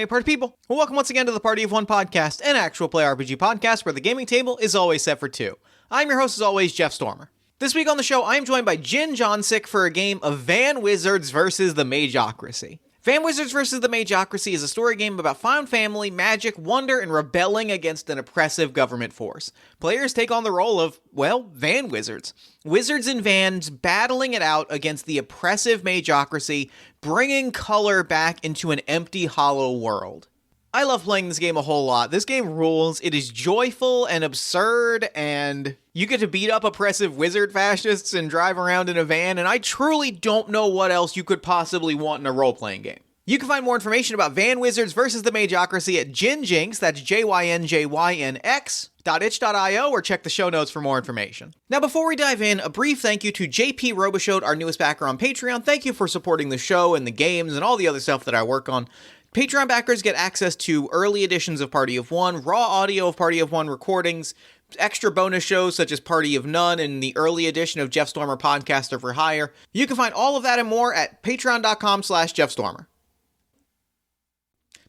Hey, party people. Well, welcome once again to the Party of One podcast, an actual play RPG podcast where the gaming table is always set for two. I'm your host, as always, Jeff Stormer. This week on the show, I am joined by Johnsick for a game of Van Wizards vs. the Mageocracy. Van Wizards vs. the Mageocracy is a story game about found family, magic, wonder, and rebelling against an oppressive government force. Players take on the role of, well, Van Wizards. Wizards and Vans battling it out against the oppressive Mageocracy, bringing color back into an empty, hollow world. I love playing this game a whole lot. This game rules. It is joyful and absurd, and you get to beat up oppressive wizard fascists and drive around in a van, and I truly don't know what else you could possibly want in a role-playing game. You can find more information about Van Wizards vs. the Mageocracy at Jinx, that's JYNJYNX.itch.io, or check the show notes for more information. Now, before we dive in, a brief thank you to JP Robichaud, our newest backer on Patreon. Thank you for supporting the show and the games and all the other stuff that I work on. Patreon backers get access to early editions of Party of One, raw audio of Party of One recordings, extra bonus shows such as Party of None, and the early edition of Jeff Stormer Podcaster for Hire. You can find all of that and more at patreon.com/JeffStormer.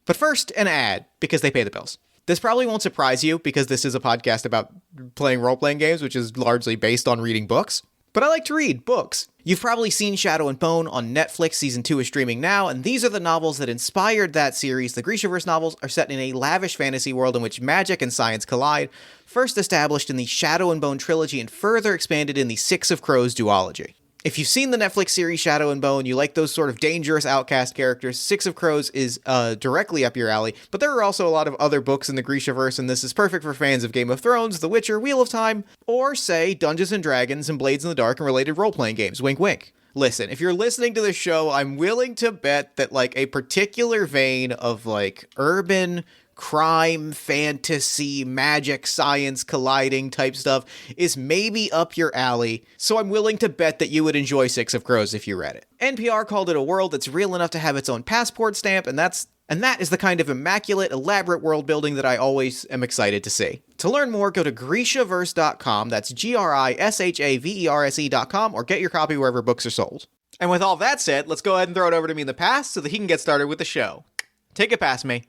But first, an ad, because they pay the bills. This probably won't surprise you, because this is a podcast about playing role-playing games, which is largely based on reading books. But I like to read books. You've probably seen Shadow and Bone on Netflix. Season 2 is streaming now, and these are the novels that inspired that series. The Grishaverse novels are set in a lavish fantasy world in which magic and science collide, first established in the Shadow and Bone trilogy and further expanded in the Six of Crows duology. If you've seen the Netflix series Shadow and Bone, you like those sort of dangerous outcast characters, Six of Crows is directly up your alley, but there are also a lot of other books in the Grishaverse, and this is perfect for fans of Game of Thrones, The Witcher, Wheel of Time, or, say, Dungeons & Dragons and Blades in the Dark and related role-playing games. Wink, wink. Listen, if you're listening to this show, I'm willing to bet that, a particular vein of, urban crime, fantasy, magic, science colliding type stuff is maybe up your alley, so I'm willing to bet that you would enjoy Six of Crows if you read it. NPR called it a world that's real enough to have its own passport stamp, and that is the kind of immaculate, elaborate world building that I always am excited to see. To learn more, go to Grishaverse.com, that's GRISHAVERSE.com, or get your copy wherever books are sold. And with all that said, let's go ahead and throw it over to me in the past so that he can get started with the show. Take it past me.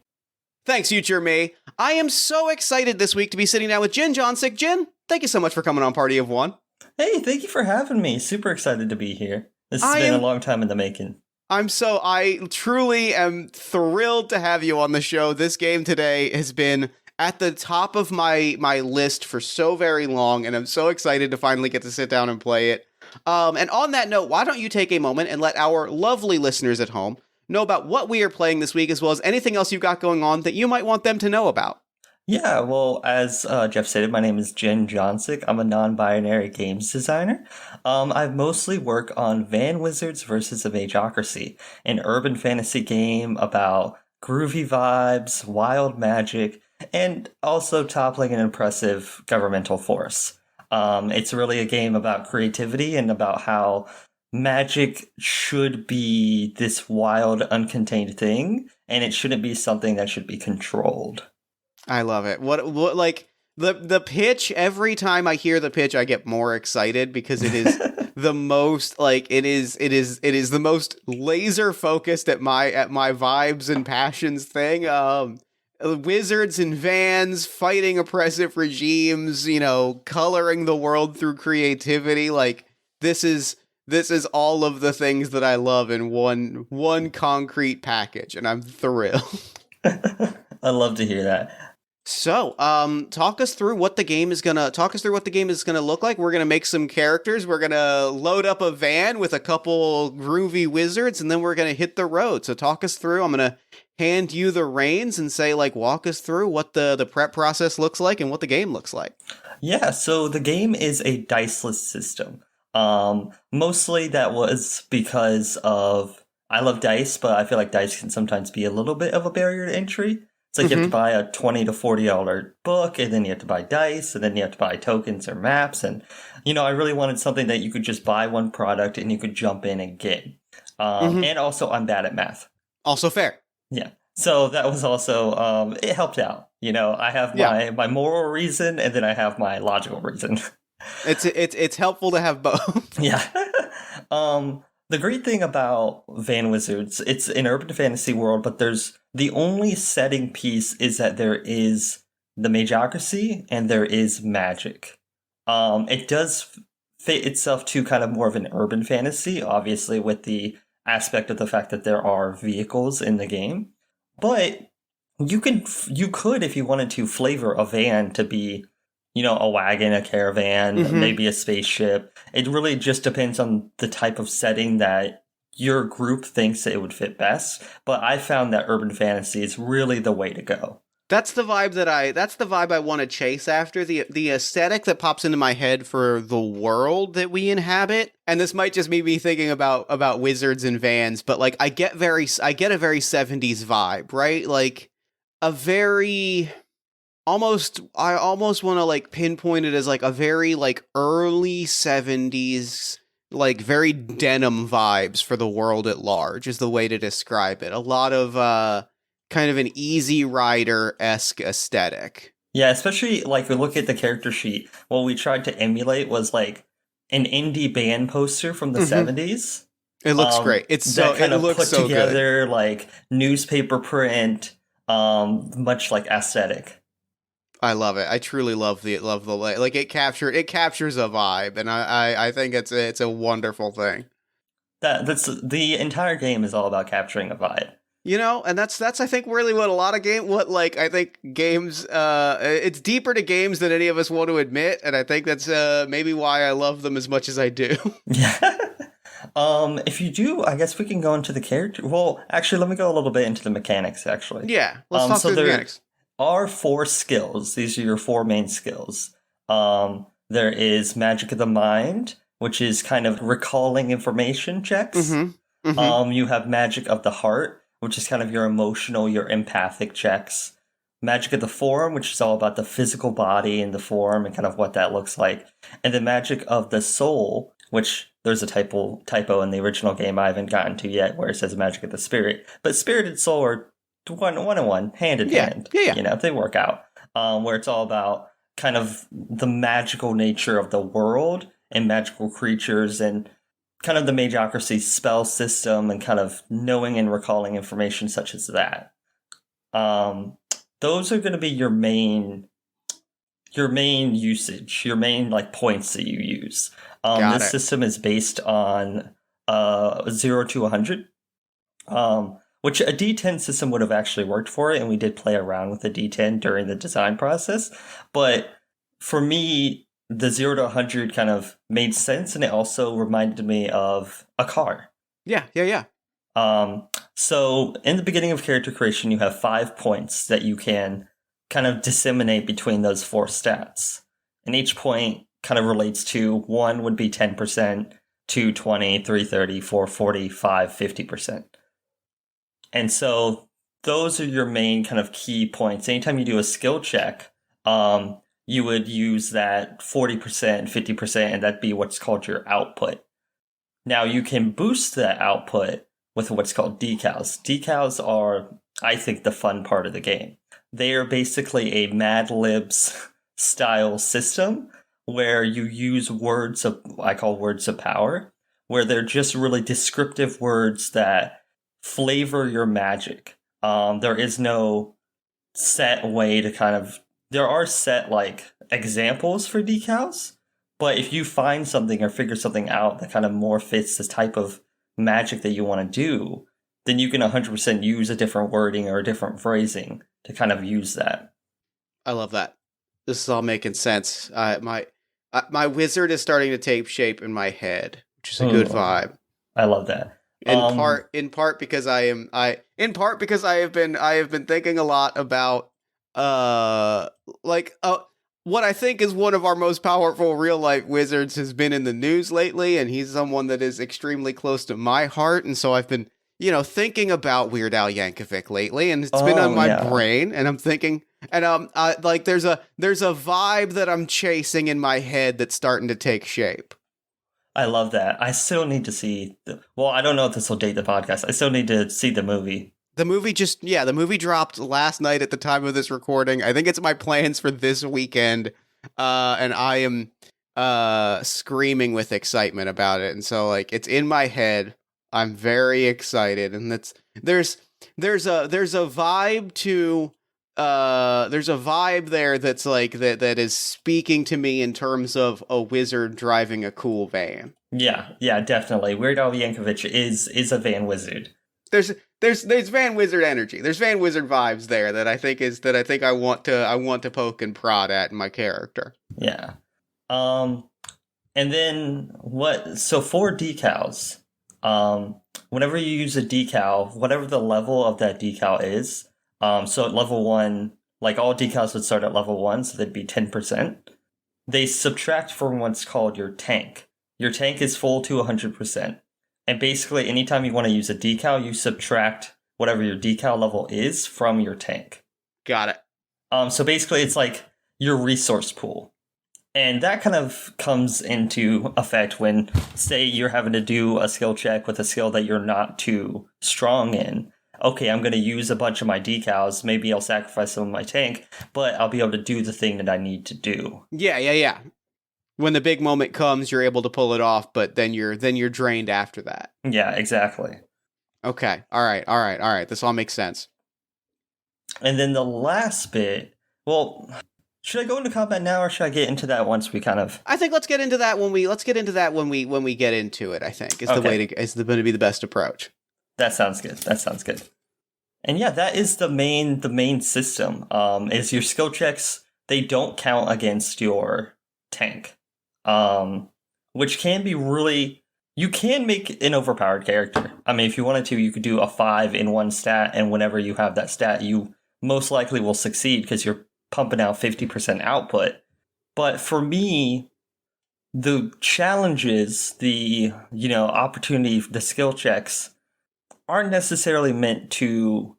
Thanks, future me. I am so excited this week to be sitting down with Johnsick. Jin, thank you so much for coming on Party of One. Hey, thank you for having me. Super excited to be here. This has been a long time in the making. I truly am thrilled to have you on the show. This game today has been at the top of my list for so very long, and I'm so excited to finally get to sit down and play it. And on that note, why don't you take a moment and let our lovely listeners at home know about what we are playing this week, as well as anything else you've got going on that you might want them to know about. Yeah, well, as Jeff stated, my name is Johnsick. I'm a non-binary games designer. I mostly work on Van Wizards vs. the Mageocracy, an urban fantasy game about groovy vibes, wild magic, and also toppling an impressive governmental force. It's really a game about creativity and about how magic should be this wild, uncontained thing, and it shouldn't be something that should be controlled. I love it. What the pitch, every time I hear the pitch, I get more excited because it is the most it is the most laser focused at my vibes and passions thing. Wizards and vans fighting oppressive regimes, coloring the world through creativity. This is all of the things that I love in one concrete package, and I'm thrilled. I love to hear that. So, talk us through what the game is gonna look like. We're gonna make some characters. We're gonna load up a van with a couple groovy wizards, and then we're gonna hit the road. So, talk us through. I'm gonna hand you the reins and say, walk us through what the prep process looks like and what the game looks like. Yeah. So the game is a diceless system. Mostly that was because of I love dice, but I feel like dice can sometimes be a little bit of a barrier to entry. It's like you have to buy a $20 to $40 book, and then you have to buy dice, and then you have to buy tokens or maps. And, I really wanted something that you could just buy one product and you could jump in and get. And also, I'm bad at math. Also fair. Yeah. So that was also, it helped out. I have my moral reason, and then I have my logical reason. It's helpful to have both. Yeah. The great thing about Van Wizards, it's an urban fantasy world, but there's the only setting piece is that there is the Mageocracy and there is magic. It does fit itself to kind of more of an urban fantasy, obviously with the aspect of the fact that there are vehicles in the game. But you could, if you wanted to, flavor a van to be, a wagon, a caravan, maybe a spaceship. It really just depends on the type of setting that your group thinks it would fit best. But I found that urban fantasy is really the way to go. That's the vibe I want to chase after, the aesthetic that pops into my head for the world that we inhabit. And this might just be thinking about wizards and vans, but like I get a very 70s vibe, right? Like a very I almost want to like pinpoint it as like a very like early 70s, like very denim vibes for the world at large is the way to describe it. A lot of kind of an Easy Rider-esque aesthetic. Yeah, especially like we look at the character sheet. What we tried to emulate was like an indie band poster from the 70s. It looks great. It looks put so together good. like newspaper print, much like aesthetic. I love it. I truly love the like it captures a vibe, and I think it's a wonderful thing. That's the entire game is all about capturing a vibe. And that's I think really what a lot of I think games it's deeper to games than any of us want to admit, and I think that's maybe why I love them as much as I do. Yeah. If you do, I guess we can go into the character. Well, actually, let me go a little bit into the mechanics. Actually, yeah, let's talk through the mechanics. Are 4 skills. These are your 4 main skills. There is Magic of the Mind, which is kind of recalling information checks. You have Magic of the Heart, which is kind of your emotional, your empathic checks. Magic of the Form, which is all about the physical body and the form and kind of what that looks like. And the Magic of the Soul, which there's a typo in the original game I haven't gotten to yet, where it says Magic of the Spirit. But Spirit and Soul are one-on-one, hand in hand. Yeah. They work out. Where it's all about kind of the magical nature of the world and magical creatures and kind of the Mageocracy spell system and kind of knowing and recalling information such as that. Those are going to be your main usage, your main like points that you use. This system is based on 0 to 100. Which a D10 system would have actually worked for it, and we did play around with the D10 during the design process. But for me, the 0 to 100 kind of made sense, and it also reminded me of a car. Yeah. So in the beginning of character creation, you have 5 points that you can kind of disseminate between those 4 stats. And each point kind of relates to 1 would be 10%, 2, 20, 3, 30, 4, 40, 5, 50%. And so those are your main kind of key points. Anytime you do a skill check, you would use that 40%, 50%, and that'd be what's called your output. Now you can boost that output with what's called decals. Decals are, I think, the fun part of the game. They are basically a Mad Libs style system where you use I call words of power, where they're just really descriptive words that flavor your magic. There is no set way to there are set like examples for decals, but if you find something or figure something out that kind of more fits this type of magic that you want to do, then you can 100% use a different wording or a different phrasing to kind of use that. I love that. This is all making sense. My wizard is starting to take shape in my head, which is a good vibe. I love that. In part because I have been thinking a lot about what I think is one of our most powerful real life wizards has been in the news lately, and he's someone that is extremely close to my heart, and so I've been thinking about Weird Al Yankovic lately, and it's been on my brain, and I'm thinking, and there's a vibe that I'm chasing in my head that's starting to take shape. I love that. I still need to see I don't know if this will date the podcast. I still need to see the movie. The movie dropped last night at the time of this recording. I think it's my plans for this weekend. And I am screaming with excitement about it, and so like it's in my head. I'm very excited, and there's a vibe to there's a vibe there that's like that is speaking to me in terms of a wizard driving a cool van. Yeah, definitely. Weird Al Yankovic is a van wizard. There's Van Wizard energy. There's Van Wizard vibes there that I think I want to poke and prod at in my character. Yeah. And then so for decals, whenever you use a decal, whatever the level of that decal is, so at level 1, like all decals would start at level 1, so they'd be 10%. They subtract from what's called your tank. Your tank is full to 100%. And basically, anytime you want to use a decal, you subtract whatever your decal level is from your tank. Got it. So basically, it's like your resource pool. And that kind of comes into effect when, say, you're having to do a skill check with a skill that you're not too strong in. Okay, I'm going to use a bunch of my decals. Maybe I'll sacrifice some of my tank, but I'll be able to do the thing that I need to do. Yeah. When the big moment comes, you're able to pull it off, but then you're drained after that. Yeah, exactly. Okay. All right. This all makes sense. And then the last bit, well, should I go into combat now, or should I get into that once we kind of? I think let's get into that when we get into it. I think is going to be the best approach. That sounds good. And yeah, that is the main system. Is your skill checks, they don't count against your tank. Which can be really, you can make an overpowered character. I mean, if you wanted to, you could do a 5 in one stat, and whenever you have that stat, you most likely will succeed because you're pumping out 50% output. But for me, the challenges, the, opportunity, the skill checks aren't necessarily meant to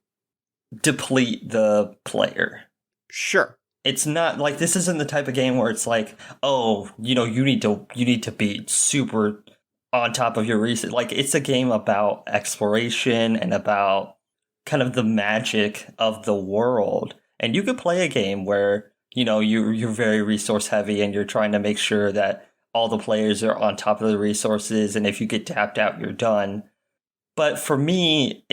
deplete the player. Sure. It's not like, this isn't the type of game where it's like, oh, you need to be super on top of your research. Like, it's a game about exploration and about kind of the magic of the world. And you could play a game where, you're very resource heavy and you're trying to make sure that all the players are on top of the resources, and if you get tapped out, you're done. But for me,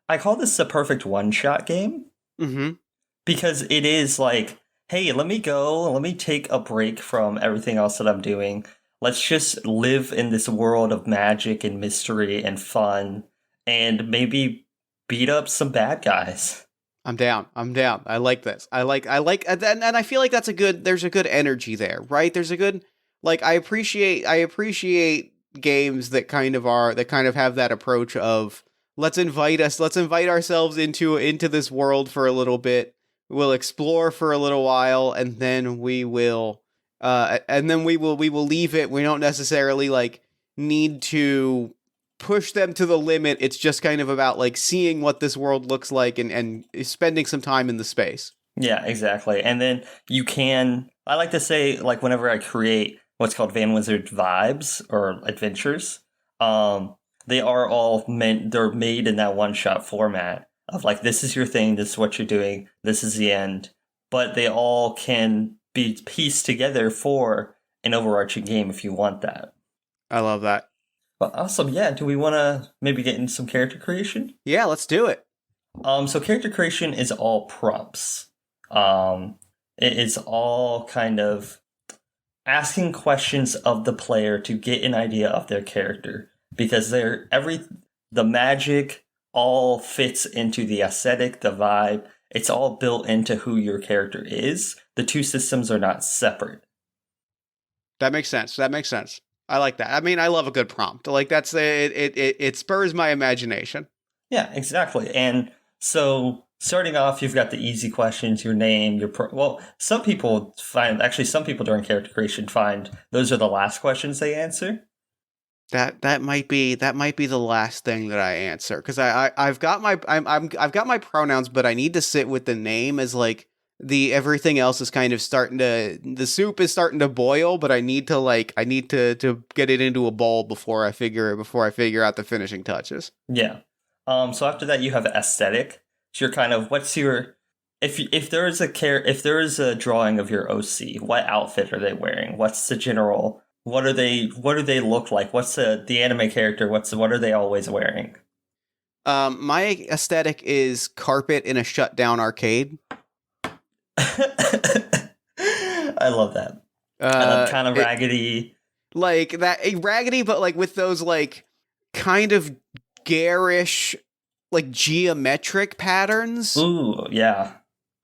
I call this the perfect one-shot game. Mm-hmm. Because it is like, hey, let me take a break from everything else that I'm doing. Let's just live in this world of magic and mystery and fun, and maybe beat up some bad guys. I'm down. I like this. I like, and I feel like there's a good energy there, right? There's a good, like, I appreciate games that kind of have that approach of, let's invite ourselves into this world for a little bit. We'll explore for a little while, and then we will leave it. We don't necessarily like need to push them to the limit. It's just kind of about like seeing what this world looks like and spending some time in the space. Yeah, exactly. And then I like to say, like, whenever I create what's called Van Wizard vibes or adventures, they are all they're made in that one-shot format of like, this is your thing, this is what you're doing, this is the end. But they all can be pieced together for an overarching game if you want that. I love that. But awesome, yeah. Do we want to maybe get into some character creation? Yeah, let's do it. So character creation is all prompts. It is all kind of asking questions of the player to get an idea of their character, because the magic all fits into the aesthetic, the vibe. It's all built into who your character is. The two systems are not separate. That makes sense. I like that. I mean, I love a good prompt. Like, that's it spurs my imagination. Yeah, exactly. And so starting off, you've got the easy questions, your name, some people during character creation find those are the last questions they answer. That might be the last thing that I answer, because I've got my pronouns, but I need to sit with the name as like everything else is kind of the soup is starting to boil, but I need to get it into a bowl before I figure out the finishing touches. Yeah. So after that, you have aesthetic. So you're kind of, what's your if there is a drawing of your OC, what outfit are they wearing? What's the general? What do they look like? What's the anime character? What are they always wearing? My aesthetic is carpet in a shutdown arcade. I love that. Kind of raggedy. Like that, raggedy, but like with those like kind of garish, like geometric patterns. Ooh, yeah.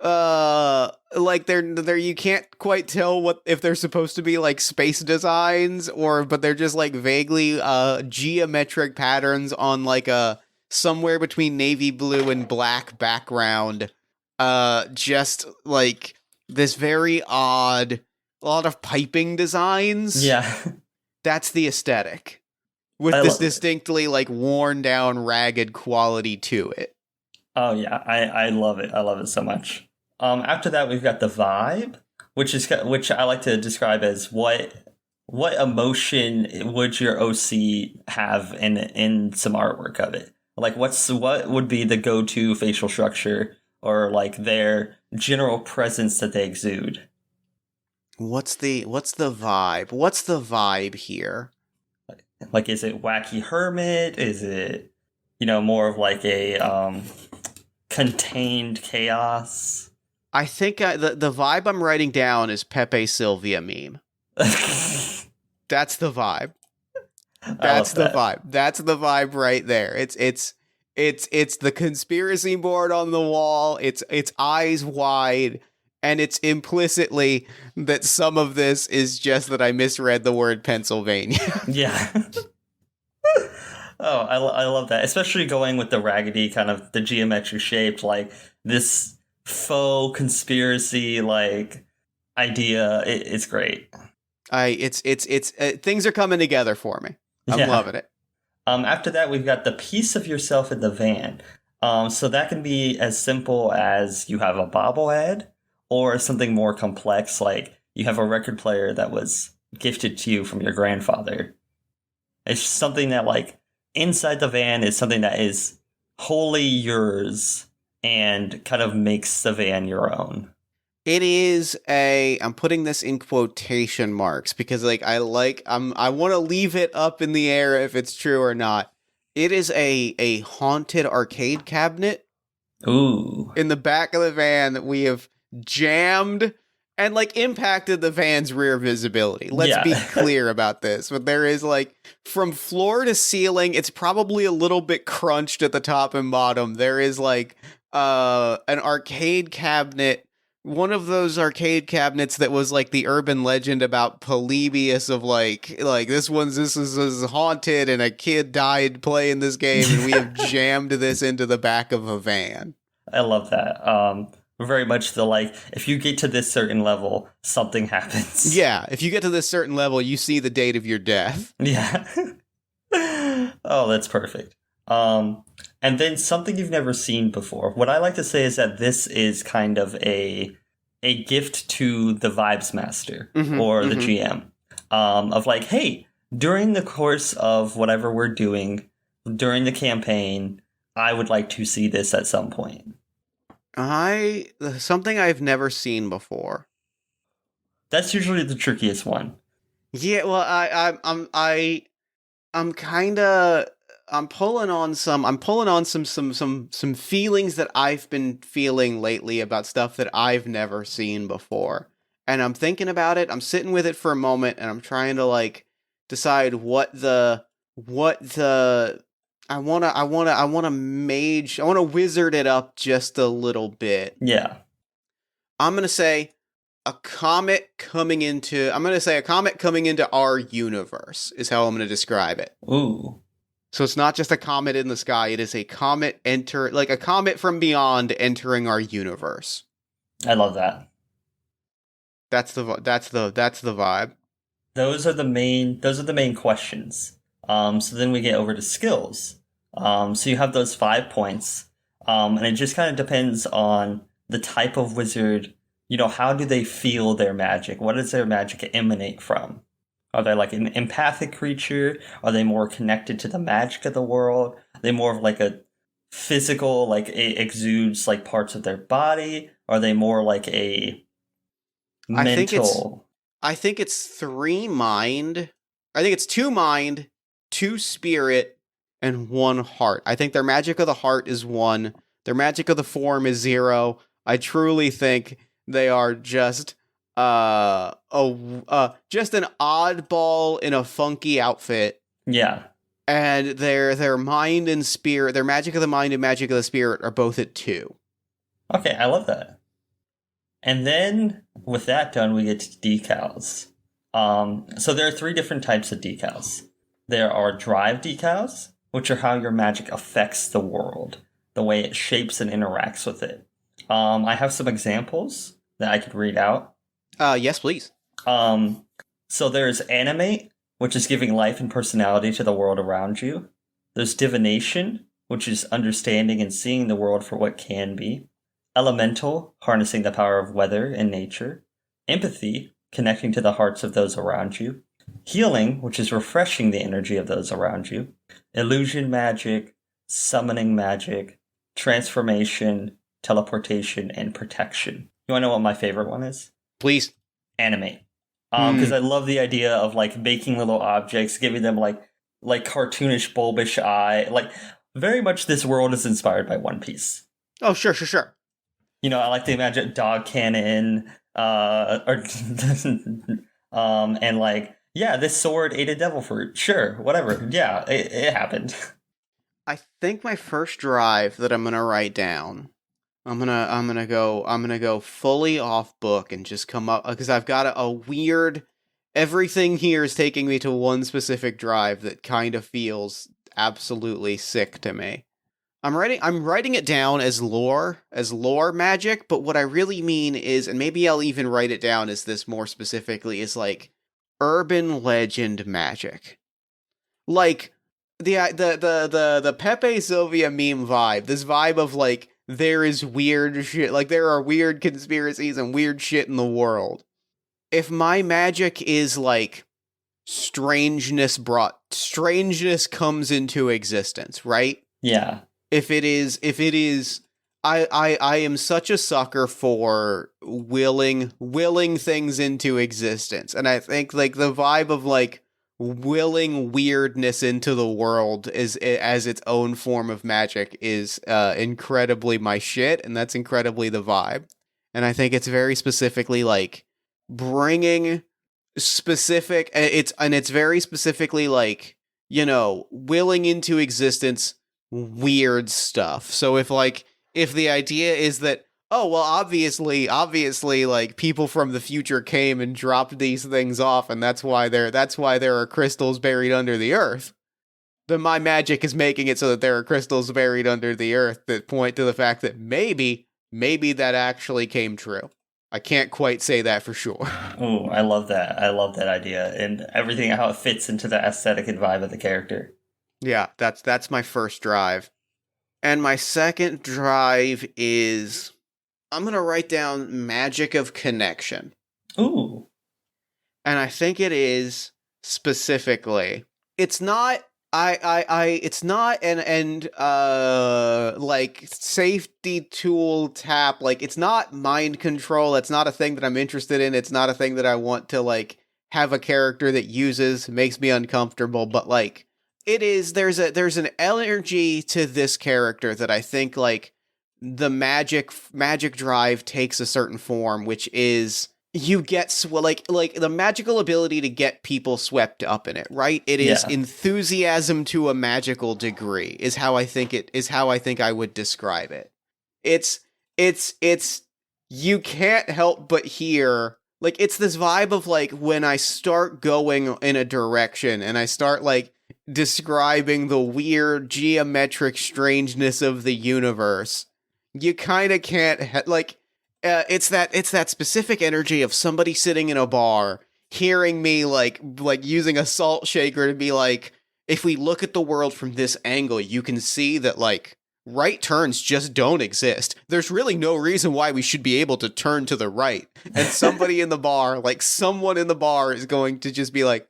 Like they're you can't quite tell what if they're supposed to be like space designs but they're just like vaguely geometric patterns on like a somewhere between navy blue and black background. Just like this very odd, a lot of piping designs. Yeah. That's the aesthetic. With this distinctly like worn down, ragged quality to it. Oh yeah, I love it. I love it so much. After that, we've got the vibe, which I like to describe as what emotion would your OC have in some artwork of it? Like what would be the go-to facial structure or like their general presence that they exude? What's the vibe? What's the vibe here? Like, is it wacky hermit? Is it, more of like a contained chaos? I think the vibe I'm writing down is Pepe Sylvia meme. That's the vibe. That's the vibe. That's the vibe right there. It's the conspiracy board on the wall. It's eyes wide. And it's implicitly that some of this is just that I misread the word Pennsylvania. Yeah. Oh, I love that. Especially going with the raggedy kind of the geometric shaped, like this faux conspiracy like idea. It's great. Things are coming together for me. I'm loving it. After that, we've got the piece of yourself in the van. So that can be as simple as you have a bobblehead, or something more complex, like you have a record player that was gifted to you from your grandfather. It's something that, like, inside the van is something that is wholly yours and kind of makes the van your own. It is I'm putting this in quotation marks because, like, I want to leave it up in the air if it's true or not. It is a haunted arcade cabinet. Ooh. In the back of the van that we have jammed and like impacted the van's rear visibility. Let's be clear about this. But there is like from floor to ceiling, it's probably a little bit crunched at the top and bottom. There is like an arcade cabinet, one of those arcade cabinets that was like the urban legend about Polybius of like this is haunted and a kid died playing this game and we have jammed this into the back of a van. I love that. Very much the like, if you get to this certain level, something happens. Yeah, if you get to this certain level, you see the date of your death. Yeah. Oh, that's perfect. And then something you've never seen before. What I like to say is that this is kind of a gift to the Vibes Master or the GM. Of like, hey, during the course of whatever we're doing, during the campaign, I would like to see this at some point. Something I've never seen before. That's usually the trickiest one. Yeah, well, I'm pulling on some feelings that I've been feeling lately about stuff that I've never seen before. And I'm thinking about it. I'm sitting with it for a moment and I'm trying to like decide what the I want to wizard it up just a little bit. Yeah. I'm going to say a comet coming into our universe is how I'm going to describe it. Ooh. So it's not just a comet in the sky, it is a comet like a comet from beyond entering our universe. I love that. That's the vibe. Those are the main questions. So then we get over to skills. So you have those 5 points. And it just kind of depends on the type of wizard. How do they feel their magic? What does their magic emanate from? Are they like an empathic creature? Are they more connected to the magic of the world? Are they more of like physical, like it exudes like parts of their body? Are they more like a I think it's mental? I think it's 3 mind. I think it's 2 mind, 2 spirit, and 1 heart. I think their magic of the heart is 1. Their magic of the form is 0. I truly think they are just just an oddball in a funky outfit. Yeah. And their mind and spirit, their magic of the mind and magic of the spirit are both at 2. Okay, I love that. And then with that done, we get to decals. So there are 3 different types of decals. There are drive decals, which are how your magic affects the world, the way it shapes and interacts with it. I have some examples that I could read out. Yes, please. So there's animate, which is giving life and personality to the world around you. There's divination, which is understanding and seeing the world for what can be. Elemental, harnessing the power of weather and nature. Empathy, connecting to the hearts of those around you. Healing, which is refreshing the energy of those around you. Illusion magic, summoning magic, transformation, teleportation, and protection. You want to know what my favorite one is? Please. Animate. Because I love the idea of like making little objects, giving them like cartoonish, bulbish eye. Like very much this world is inspired by One Piece. Oh, sure. You know, I like to imagine dog cannon, or and like, yeah, this sword ate a devil fruit. Sure, whatever. Yeah, it happened. I think my first drive that I'm gonna write down, I'm gonna go fully off book and just come up because I've got a weird. Everything here is taking me to one specific drive that kind of feels absolutely sick to me. I'm writing it down as lore magic, but what I really mean is, and maybe I'll even write it down as this more specifically, is like urban legend magic. Like the Pepe Sylvia meme vibe, this vibe of like there is weird shit, like there are weird conspiracies and weird shit in the world. If my magic is like strangeness comes into existence, right? Yeah. If it is, I am such a sucker for willing things into existence, and I think like the vibe of like willing weirdness into the world is as its own form of magic is incredibly my shit, and that's incredibly the vibe. And I think it's very specifically like bringing specific. It's very specifically like, you know, willing into existence weird stuff. So if the idea is that, oh well, obviously like people from the future came and dropped these things off and that's why there are crystals buried under the earth, then my magic is making it so that there are crystals buried under the earth that point to the fact that maybe that actually came true. I can't quite say that for sure. Oh, I love that. I love that idea and everything, how it fits into the aesthetic and vibe of the character. Yeah, that's my first drive. And my second drive is, I'm going to write down magic of connection. Ooh. And I think it is specifically, it's not it's not an like safety tool tap, like it's not mind control. It's not a thing that I'm interested in. It's not a thing that I want to like have a character that uses, makes me uncomfortable, but like it is, there's an energy to this character that I think like the magic drive takes a certain form, which is you get like the magical ability to get people swept up in it, right? It is enthusiasm to a magical degree is how I think I would describe it. It's you can't help but hear, like, it's this vibe of like when I start going in a direction and I start like describing the weird geometric strangeness of the universe, you kind of can't like it's that specific energy of somebody sitting in a bar hearing me like using a salt shaker to be like, if we look at the world from this angle, you can see that like right turns just don't exist. There's really no reason why we should be able to turn to the right. And somebody in the bar, like someone in the bar is going to just be like,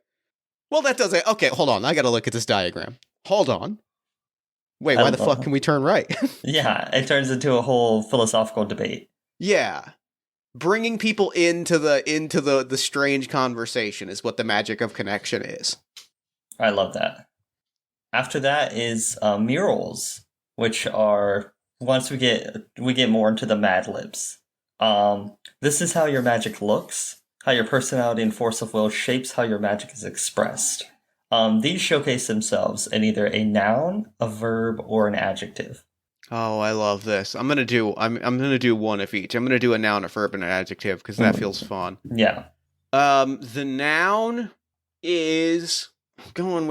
well, that doesn't, okay, hold on, I gotta look at this diagram. Hold on. Wait, why the fuck can we turn right? Yeah, it turns into a whole philosophical debate. Yeah. Bringing people into the strange conversation is what the magic of connection is. I love that. After that is murals, which are once we get more into the Mad Libs. This is how your magic looks, how your personality and force of will shapes how your magic is expressed. These showcase themselves in either a noun, a verb, or an adjective. Oh, I love this. I'm gonna do one of each. I'm gonna do a noun, a verb, and an adjective because that feels fun. Yeah. The noun is I'm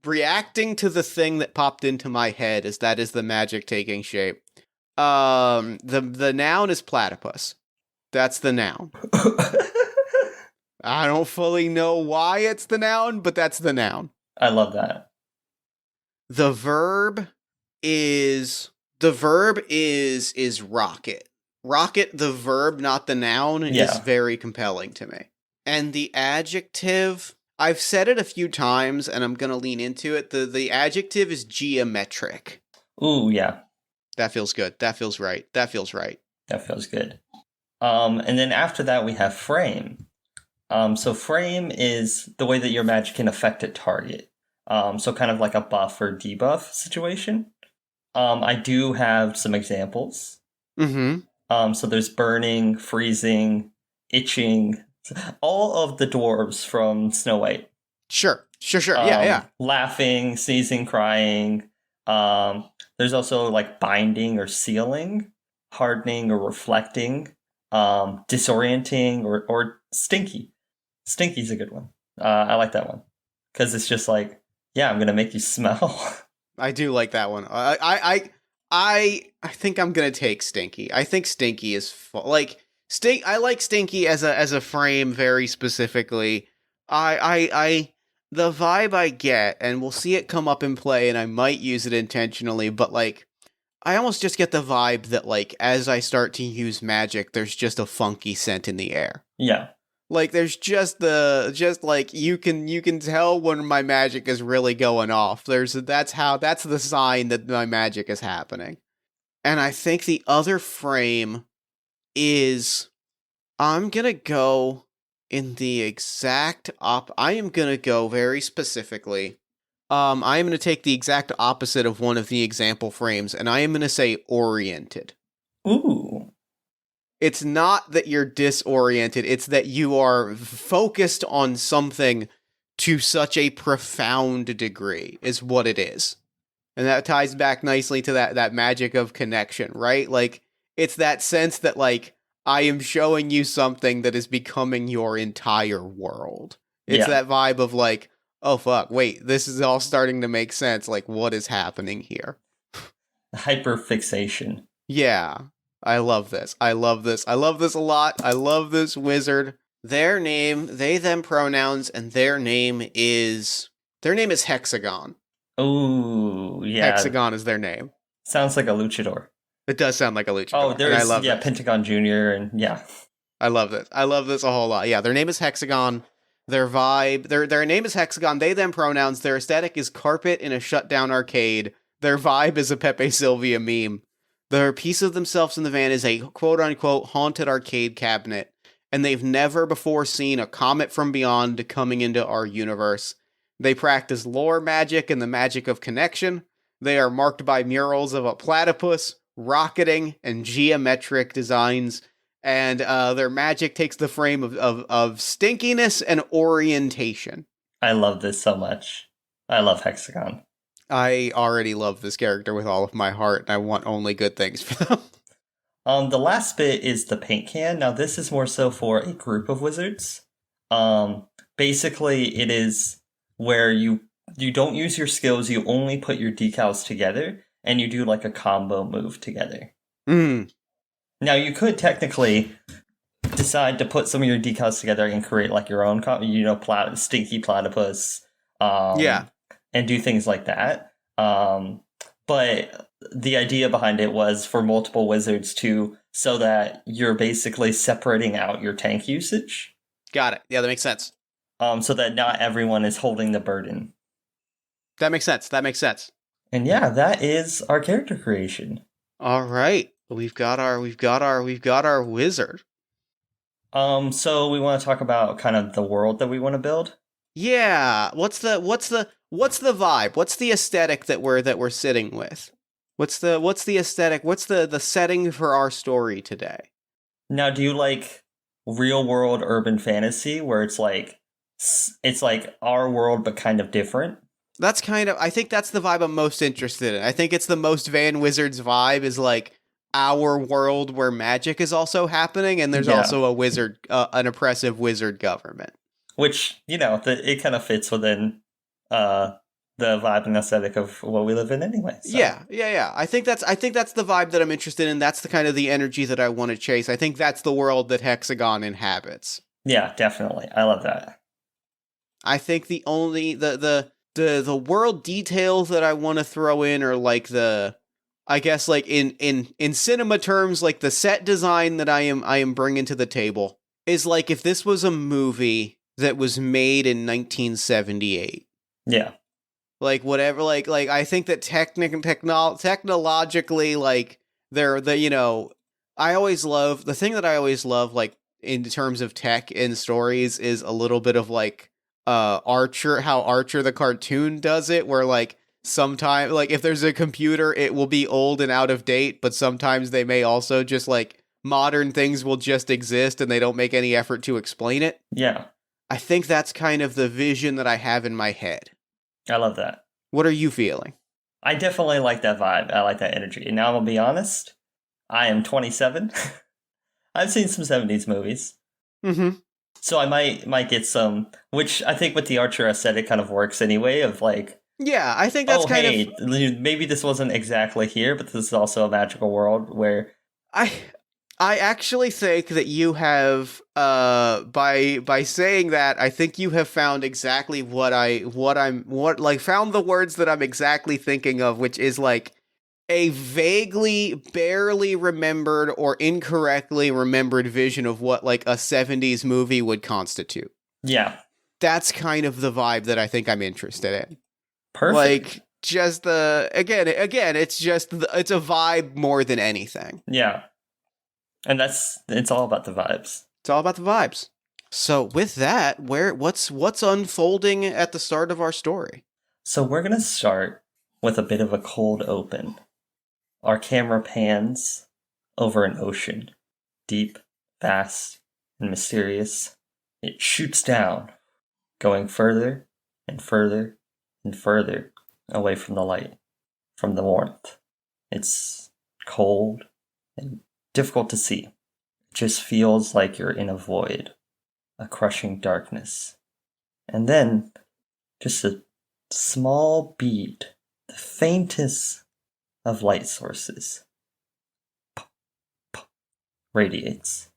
reacting to the thing that popped into my head as that is the magic taking shape. The noun is platypus. That's the noun. I don't fully know why it's the noun, but that's the noun. I love that. The verb is rocket. Rocket, the verb, not the noun, is very compelling to me. And the adjective, I've said it a few times and I'm going to lean into it. The adjective is geometric. Ooh, yeah. That feels good. That feels right. That feels right. That feels good. And then after that we have frame. So frame is the way that your magic can affect a target. So kind of like a buff or debuff situation. I do have some examples. Mm-hmm. So there's burning, freezing, itching, all of the dwarves from Snow White. Sure. Yeah. Laughing, sneezing, crying. There's also like binding or sealing, hardening or reflecting, disorienting or stinky. Stinky's a good one. I like that one. Because it's just like, yeah, I'm gonna make you smell. I do like that one. I think I'm gonna take Stinky. I think Stinky is I like Stinky as a frame very specifically. The vibe I get, and we'll see it come up in play, and I might use it intentionally, but like I almost just get the vibe that like as I start to use magic, there's just a funky scent in the air. Yeah. Like there's just like you can tell when my magic is really going off. That's the sign that my magic is happening. And I think the other frame is I'm going to go in the exact I am going to go very specifically. I am going to take the exact opposite of one of the example frames and I am going to say oriented. Ooh. It's not that you're disoriented, it's that you are focused on something to such a profound degree, is what it is. And that ties back nicely to that magic of connection, right? Like, it's that sense that, like, I am showing you something that is becoming your entire world. It's that vibe of, like, oh fuck, wait, this is all starting to make sense, like, what is happening here? Hyperfixation. Yeah. I love this. I love this a lot. I love this wizard. Their name, they, them pronouns, and their name is Hexagon. Ooh, yeah. Hexagon is their name. Sounds like a luchador. It does sound like a luchador. Oh, there's, this. Pentagon Jr. and yeah. I love this. I love this a whole lot. Yeah, their name is Hexagon. Their vibe, their name is Hexagon. They, them pronouns. Their aesthetic is carpet in a shutdown arcade. Their vibe is a Pepe Sylvia meme. Their piece of themselves in the van is a quote-unquote haunted arcade cabinet, and they've never before seen a comet from beyond coming into our universe. They practice lore magic and the magic of connection. They are marked by murals of a platypus, rocketing, and geometric designs, and their magic takes the frame of stinkiness and orientation. I love this so much. I love Hexagon. I already love this character with all of my heart, and I want only good things for them. The last bit is the paint can. Now, this is more so for a group of wizards. Basically, it is where you don't use your skills, you only put your decals together, and you do like a combo move together. Now, you could technically decide to put some of your decals together and create like your own, stinky platypus. And do things like that. But the idea behind it was for multiple wizards so that you're basically separating out your tank usage. Got it. Yeah, that makes sense. So that not everyone is holding the burden. That makes sense. That makes sense. And yeah, that is our character creation. All right. We've got our wizard. So we want to talk about kind of the world that we want to build. Yeah. What's the vibe? What's the aesthetic that we're sitting with? What's the aesthetic? What's the setting for our story today? Now, do you like real world urban fantasy where it's like our world but kind of different? I think that's the vibe I'm most interested in. I think it's the most Van Wizards vibe is like our world where magic is also happening and there's also a wizard, an oppressive wizard government. Which, it kind of fits within the vibe and aesthetic of what we live in anyway. So. Yeah. I think that's the vibe that I'm interested in. That's the kind of the energy that I want to chase. I think that's the world that Hexagon inhabits. Yeah, definitely. I love that. I think the only the world details that I want to throw in are like I guess like in cinema terms, like the set design that I am bringing to the table is like if this was a movie that was made in 1978. Yeah. Like whatever, like I think that technologically, like I always love the thing that I always love, like in terms of tech in stories, is a little bit of like Archer, how Archer the cartoon does it, where like sometimes like if there's a computer, it will be old and out of date, but sometimes they may also just like modern things will just exist and they don't make any effort to explain it. Yeah. I think that's kind of the vision that I have in my head. I love that. What are you feeling? I definitely like that vibe. I like that energy. And now I'm going to be honest. I am 27. I've seen some 70s movies. Mm-hmm. So I might get some, which I think with the Archer aesthetic kind of works anyway, of like... Yeah, I think that's maybe this wasn't exactly here, but this is also a magical world where... I actually think that you have by saying that, I think you have found exactly found the words that I'm exactly thinking of, which is like a vaguely, barely remembered or incorrectly remembered vision of what like a 70s movie would constitute. Yeah. That's kind of the vibe that I think I'm interested in. Perfect. Like just again, it's a vibe more than anything. Yeah. And it's all about the vibes. It's all about the vibes. So with that, what's unfolding at the start of our story? So we're going to start with a bit of a cold open. Our camera pans over an ocean. Deep, vast, and mysterious. It shoots down, going further and further and further away from the light, from the warmth. It's cold and difficult to see. It just feels like you're in a void, a crushing darkness. And then, just a small bead, the faintest of light sources, radiates.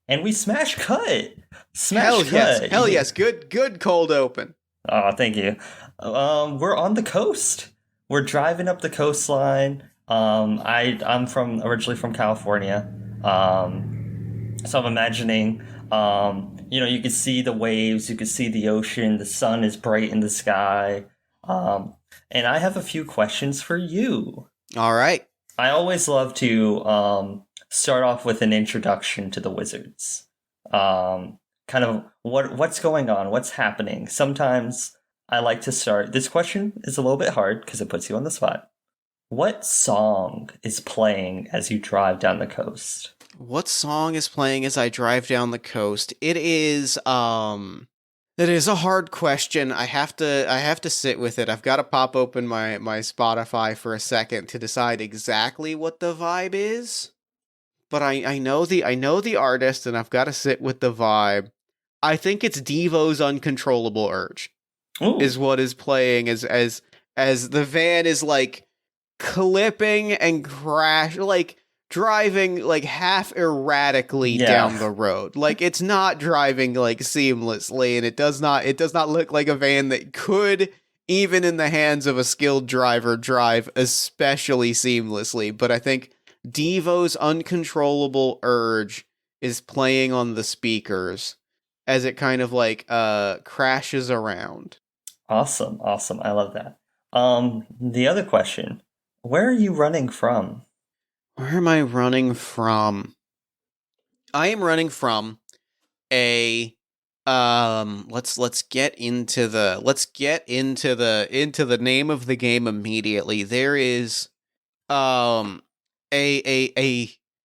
And we smash cut! Smash cut! Hell yes. Good cold open. Oh, thank you. We're on the coast. We're driving up the coastline. I'm originally from California. So I'm imagining, you can see the waves, you can see the ocean, the sun is bright in the sky. And I have a few questions for you. All right. I always love to start off with an introduction to the wizards. Kind of what's going on, what's happening. Sometimes I like to start. This question is a little bit hard because it puts you on the spot. What song is playing as you drive down the coast? What song is playing as I drive down the coast? It is a hard question. I have to sit with it. I've got to pop open my Spotify for a second to decide exactly what the vibe is. But I know the artist, and I've got to sit with the vibe. I think it's Devo's Uncontrollable Urge. Ooh. Is what is playing as the van is like clipping and driving like half erratically down the road. Like it's not driving like seamlessly, and it does not look like a van that could, even in the hands of a skilled driver, drive especially seamlessly. But I think Devo's Uncontrollable Urge is playing on the speakers as it kind of like crashes around. Awesome. I love that. The other question, where are you running from? Where am I running from? I am running from a let's get into the name of the game immediately. There is a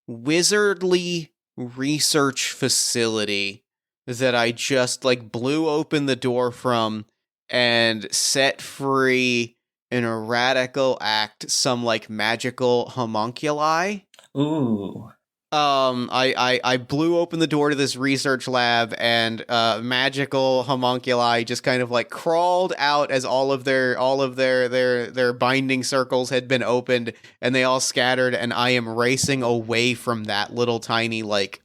wizardly research facility that I just like blew open the door from and set free in a radical act some like magical homunculi. Ooh. I blew open the door to this research lab, and magical homunculi just kind of like crawled out as all of their binding circles had been opened, and they all scattered, and I am racing away from that little tiny like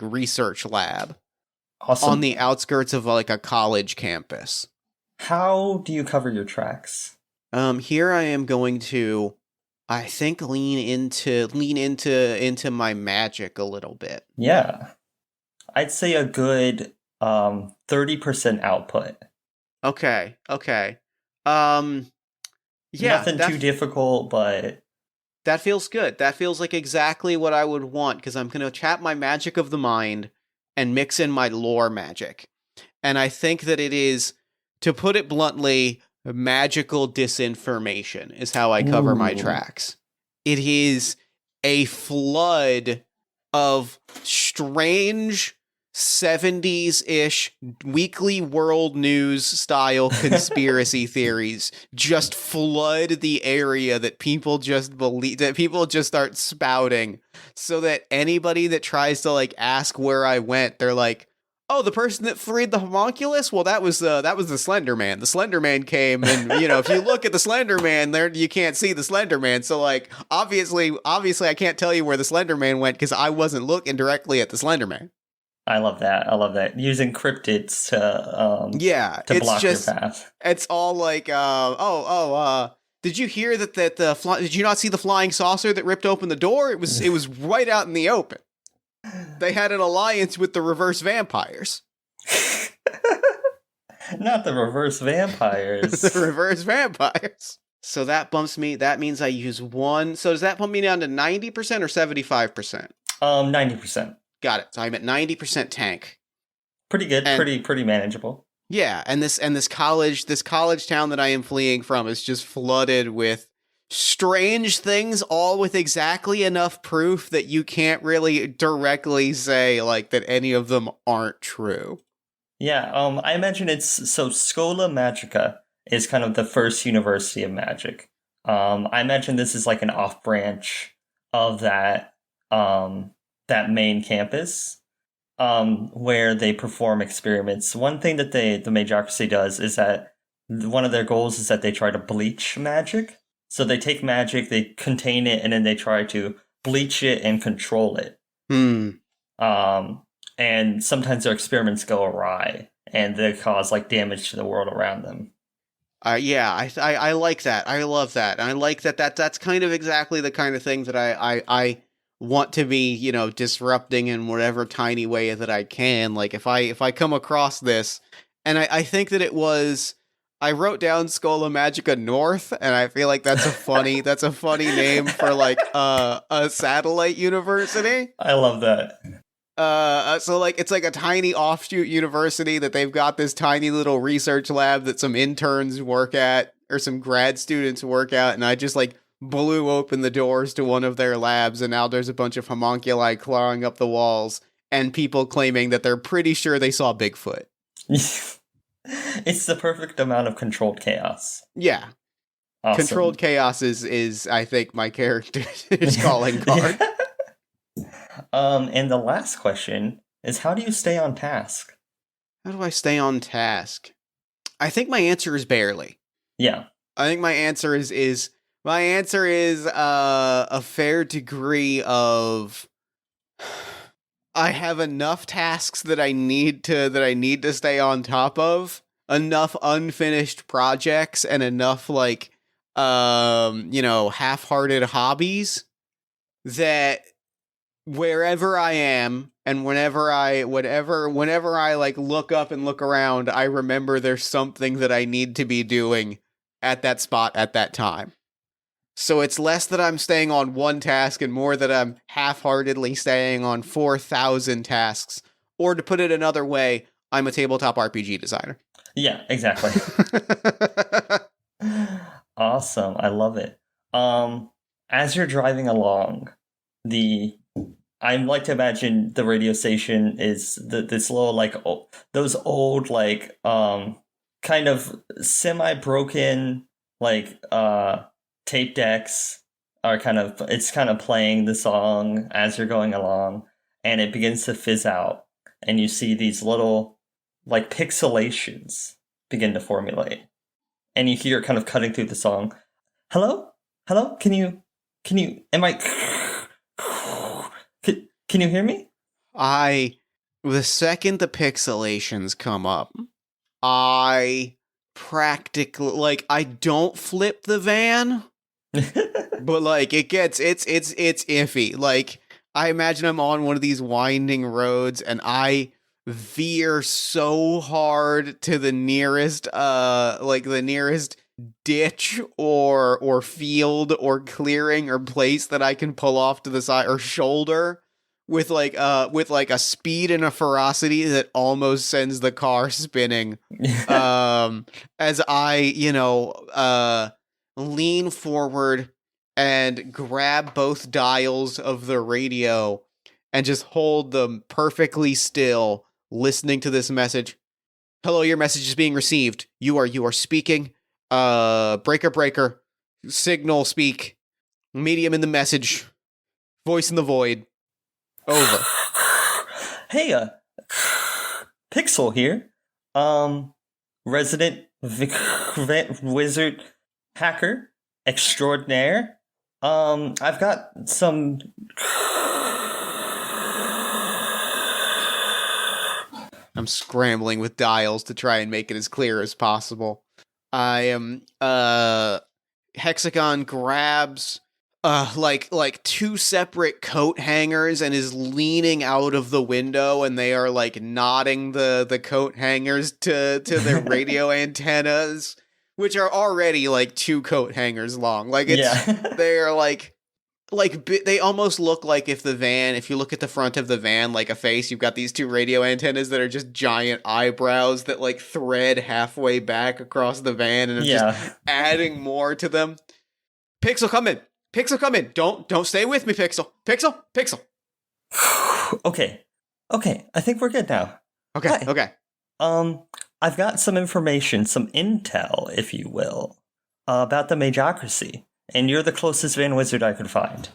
research lab Awesome. on the outskirts of like a college campus. How do you cover your tracks? Here I am going to, I think, lean into my magic a little bit. Yeah. I'd say a good 30% output. Okay. Yeah, Nothing too difficult, but that feels good. That feels like exactly what I would want, because I'm going to tap my magic of the mind and mix in my lore magic. And I think that it is, to put it bluntly, magical disinformation is how I cover my tracks. It is a flood of strange 70s-ish weekly world news style conspiracy theories just flood the area that people just believe, that people just start spouting, so that anybody that tries to like ask where I went, they're like, oh, the person that freed the homunculus? Well, that was the Slender Man. The Slender Man came, and if you look at the Slender Man, there you can't see the Slender Man. So like, obviously, I can't tell you where the Slender Man went because I wasn't looking directly at the Slender Man. I love that. Using cryptids to block your path. It's all like, did you hear that did you not see the flying saucer that ripped open the door? It was right out in the open. They had an alliance with the reverse vampires. Not the reverse vampires. The reverse vampires. So that bumps me. That means I use one. So does that bump me down to 90% or 75%? 90%. Got it. So I'm at 90% tank. Pretty good. And pretty manageable. Yeah, and this college town that I am fleeing from is just flooded with strange things, all with exactly enough proof that you can't really directly say like that any of them aren't true. Yeah, I imagine Schola Magica is kind of the first university of magic. I imagine this is like an off branch of that main campus, where they perform experiments. One thing that the Mageocracy does is that one of their goals is that they try to bleach magic. So they take magic, they contain it, and then they try to bleach it and control it. And sometimes their experiments go awry, and they cause like damage to the world around them. Yeah, I like that. I love that. And I like that's kind of exactly the kind of thing that I want to be, disrupting in whatever tiny way that I can. Like if I come across this, and I think that it was, I wrote down Schola Magica North, and I feel like that's a funny name for like a satellite university. I love that. So like it's like a tiny offshoot university that they've got this tiny little research lab that some interns work at, or some grad students work at, and I just like blew open the doors to one of their labs, and now there's a bunch of homunculi clawing up the walls and people claiming that they're pretty sure they saw Bigfoot. It's the perfect amount of controlled chaos. Yeah. Awesome. Controlled chaos is I think my character's calling card. And the last question is, how do you stay on task? How do I stay on task? I think my answer is barely. Yeah. I think my answer is a fair degree of, I have enough tasks that I need to stay on top of, enough unfinished projects, and enough like half-hearted hobbies that wherever I am and whenever I like look up and look around, I remember there's something that I need to be doing at that spot at that time. So it's less that I'm staying on one task and more that I'm half-heartedly staying on 4,000 tasks. Or to put it another way, I'm a tabletop RPG designer. Yeah, exactly. Awesome. I love it. As you're driving along, I like to imagine the radio station is this little like those old like kind of semi-broken like tape decks are it's kind of playing the song as you're going along, and it begins to fizz out, and you see these little like pixelations begin to formulate, and you hear it kind of cutting through the song. Hello, can you am I can you hear me? The second the pixelations come up, I practically, like, I don't flip the van, but like it's iffy. Like, I imagine I'm on one of these winding roads and I veer so hard to the nearest the nearest ditch or field or clearing or place that I can pull off to the side or shoulder with a speed and a ferocity that almost sends the car spinning. As I, lean forward and grab both dials of the radio and just hold them perfectly still, listening to this message. Hello, your message is being received. You are speaking. Breaker, signal speak. Medium in the message. Voice in the void. Over. Hey, Pixel here. Resident wizard hacker extraordinaire. I've got some. I'm scrambling with dials to try and make it as clear as possible. I am, Hexagon grabs like two separate coat hangers and is leaning out of the window, and they are like knotting the coat hangers to their radio antennas, which are already like two coat hangers long. Like they're like they almost look like if you look at the front of the van like a face, you've got these two radio antennas that are just giant eyebrows that like thread halfway back across the van, and it's just adding more to them. Pixel, come in. Don't stay with me, Pixel. Pixel. Okay. I think we're good now. Okay. Hi. Okay. I've got some information, some intel, if you will, about the Mageocracy, and you're the closest Van Wizard I could find.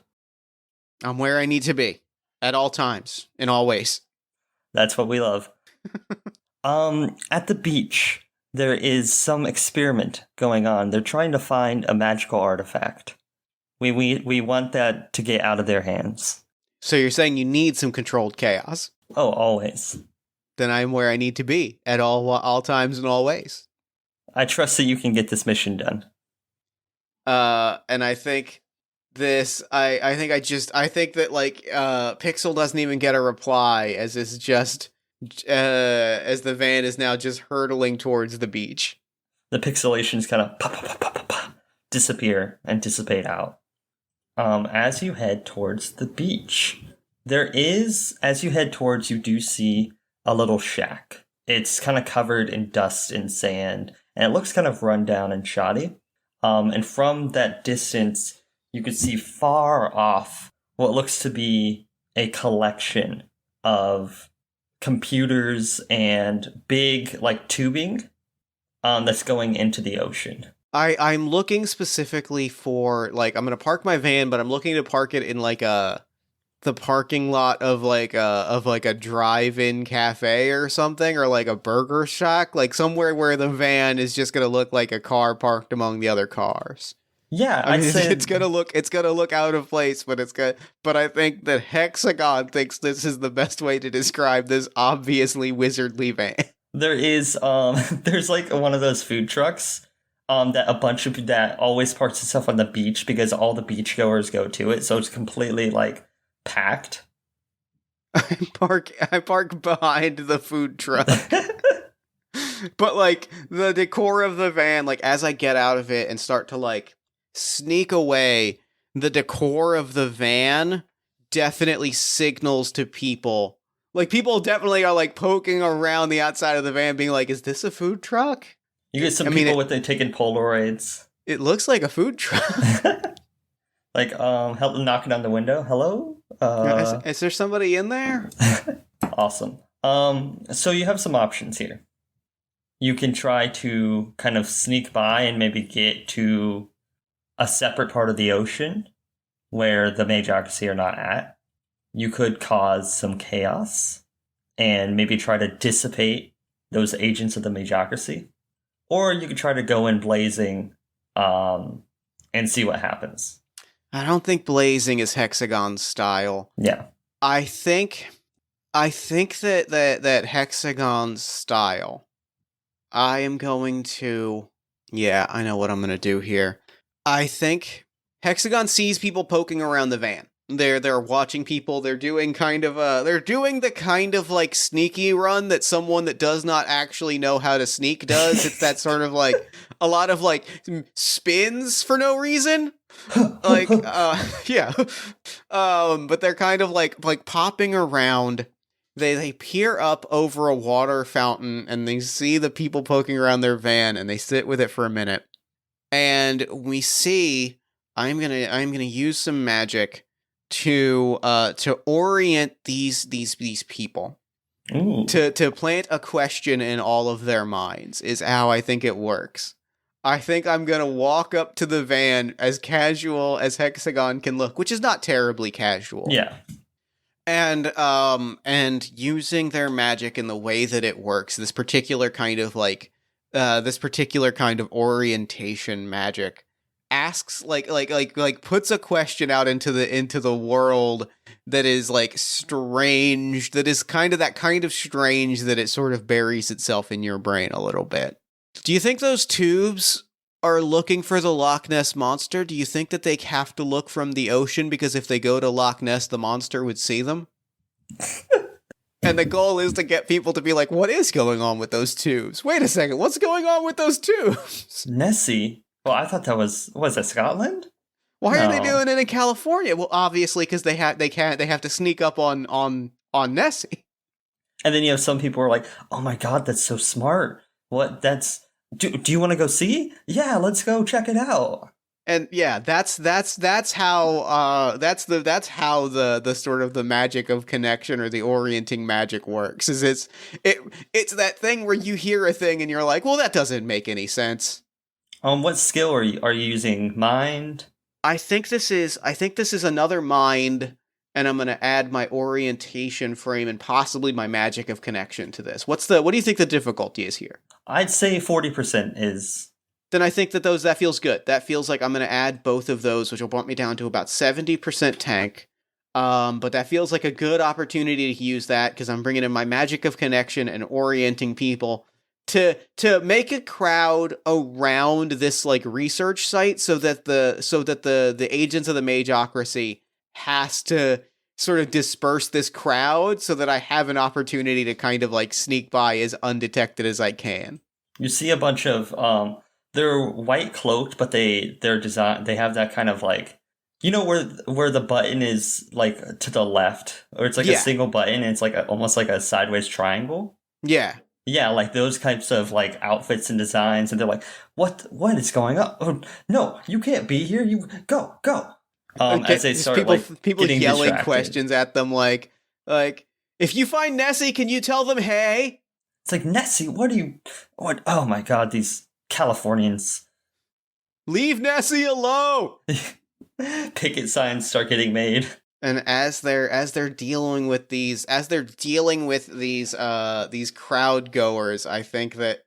I'm where I need to be at all times, in all ways. That's what we love. At the beach, there is some experiment going on. They're trying to find a magical artifact. We want that to get out of their hands. So you're saying you need some controlled chaos? Oh, always. Then I'm where I need to be at all times and all ways. I trust that you can get this mission done. And I think this. I think that like Pixel doesn't even get a reply as it's just as the van is now just hurtling towards the beach. The pixelations kind of disappear and dissipate out. As you head towards the beach, you do see a little shack. It's kind of covered in dust and sand, and it looks kind of run down and shoddy. And from that distance, you could see far off what looks to be a collection of computers and big, like, tubing that's going into the ocean. I'm looking specifically for, like, I'm going to park my van, but I'm looking to park it in, like, the parking lot of, like, a drive-in cafe or something, or, like, a burger shack, like, somewhere where the van is just going to look like a car parked among the other cars. Yeah, I mean, it's gonna look out of place, but but I think that Hexagon thinks this is the best way to describe this obviously wizardly van. There is, there's, like, one of those food trucks that always parks itself on the beach because all the beachgoers go to it, so it's completely, like, packed. I park behind the food truck. But like the decor of the van, like as I get out of it and start to like sneak away, the decor of the van definitely signals to people. Like people definitely are like poking around the outside of the van being like, is this a food truck? You get some I mean, people with they taking Polaroids. It looks like a food truck. Like, help them knocking on the window. Hello? Is there somebody in there? Awesome. So you have some options here. You can try to kind of sneak by and maybe get to a separate part of the ocean where the Mageocracy are not at. You could cause some chaos and maybe try to dissipate those agents of the Mageocracy. Or you could try to go in blazing and see what happens. I don't think blazing is Hexagon style. Yeah. I think that Hexagon style. I am going to. Yeah, I know what I'm going to do here. I think Hexagon sees people poking around the van. They're watching people. They're doing the kind of like sneaky run that someone that does not actually know how to sneak does. It's that sort of like a lot of like spins for no reason. Like yeah. But they're kind of like popping around. They peer up over a water fountain and they see the people poking around their van and they sit with it for a minute. And we see I'm gonna use some magic to orient these people. Ooh. To plant a question in all of their minds is how I think it works. I think I'm gonna walk up to the van as casual as Hexagon can look, which is not terribly casual. Yeah. And using their magic in the way that it works, this particular kind of orientation magic asks like puts a question out into the world that is like strange, that is that kind of strange that it sort of buries itself in your brain a little bit. Do you think those tubes are looking for the Loch Ness Monster? Do you think that they have to look from the ocean because if they go to Loch Ness, the monster would see them? And the goal is to get people to be like, what is going on with those tubes? Wait a second, what's going on with those tubes? Nessie? Well, I thought that was that Scotland? Why are they doing it in California? Well, obviously because they have to sneak up on Nessie. And then you have some people who are like, oh my god, that's so smart. What? Do you want to go see? Yeah, let's go check it out. And yeah, that's how the sort of the magic of connection or the orienting magic works. It's that thing where you hear a thing and you're like, well, that doesn't make any sense. What skill are you using? Mind? I think this is another mind, and I'm going to add my orientation frame and possibly my magic of connection to this. What do you think the difficulty is here? I'd say 40% is. Then I think that feels good. That feels like I'm going to add both of those, which will bump me down to about 70% tank. But that feels like a good opportunity to use that because I'm bringing in my magic of connection and orienting people to make a crowd around this like research site so that the agents of the Mageocracy has to sort of disperse this crowd so that I have an opportunity to kind of like sneak by as undetected as I can. You see a bunch of they're white cloaked, but they're designed. They have that kind of like, you know, where the button is like to the left, or it's like a single button, and it's like almost like a sideways triangle. Yeah. Yeah, like those types of like outfits and designs, and they're like, "What is going on? Oh, no, you can't be here. You go." As they start people yelling distracted. questions at them, like if you find Nessie, can you tell them hey? It's like, Nessie, what? Oh my god, these Californians! Leave Nessie alone. Picket signs start getting made. And as they're dealing with these crowd goers, I think that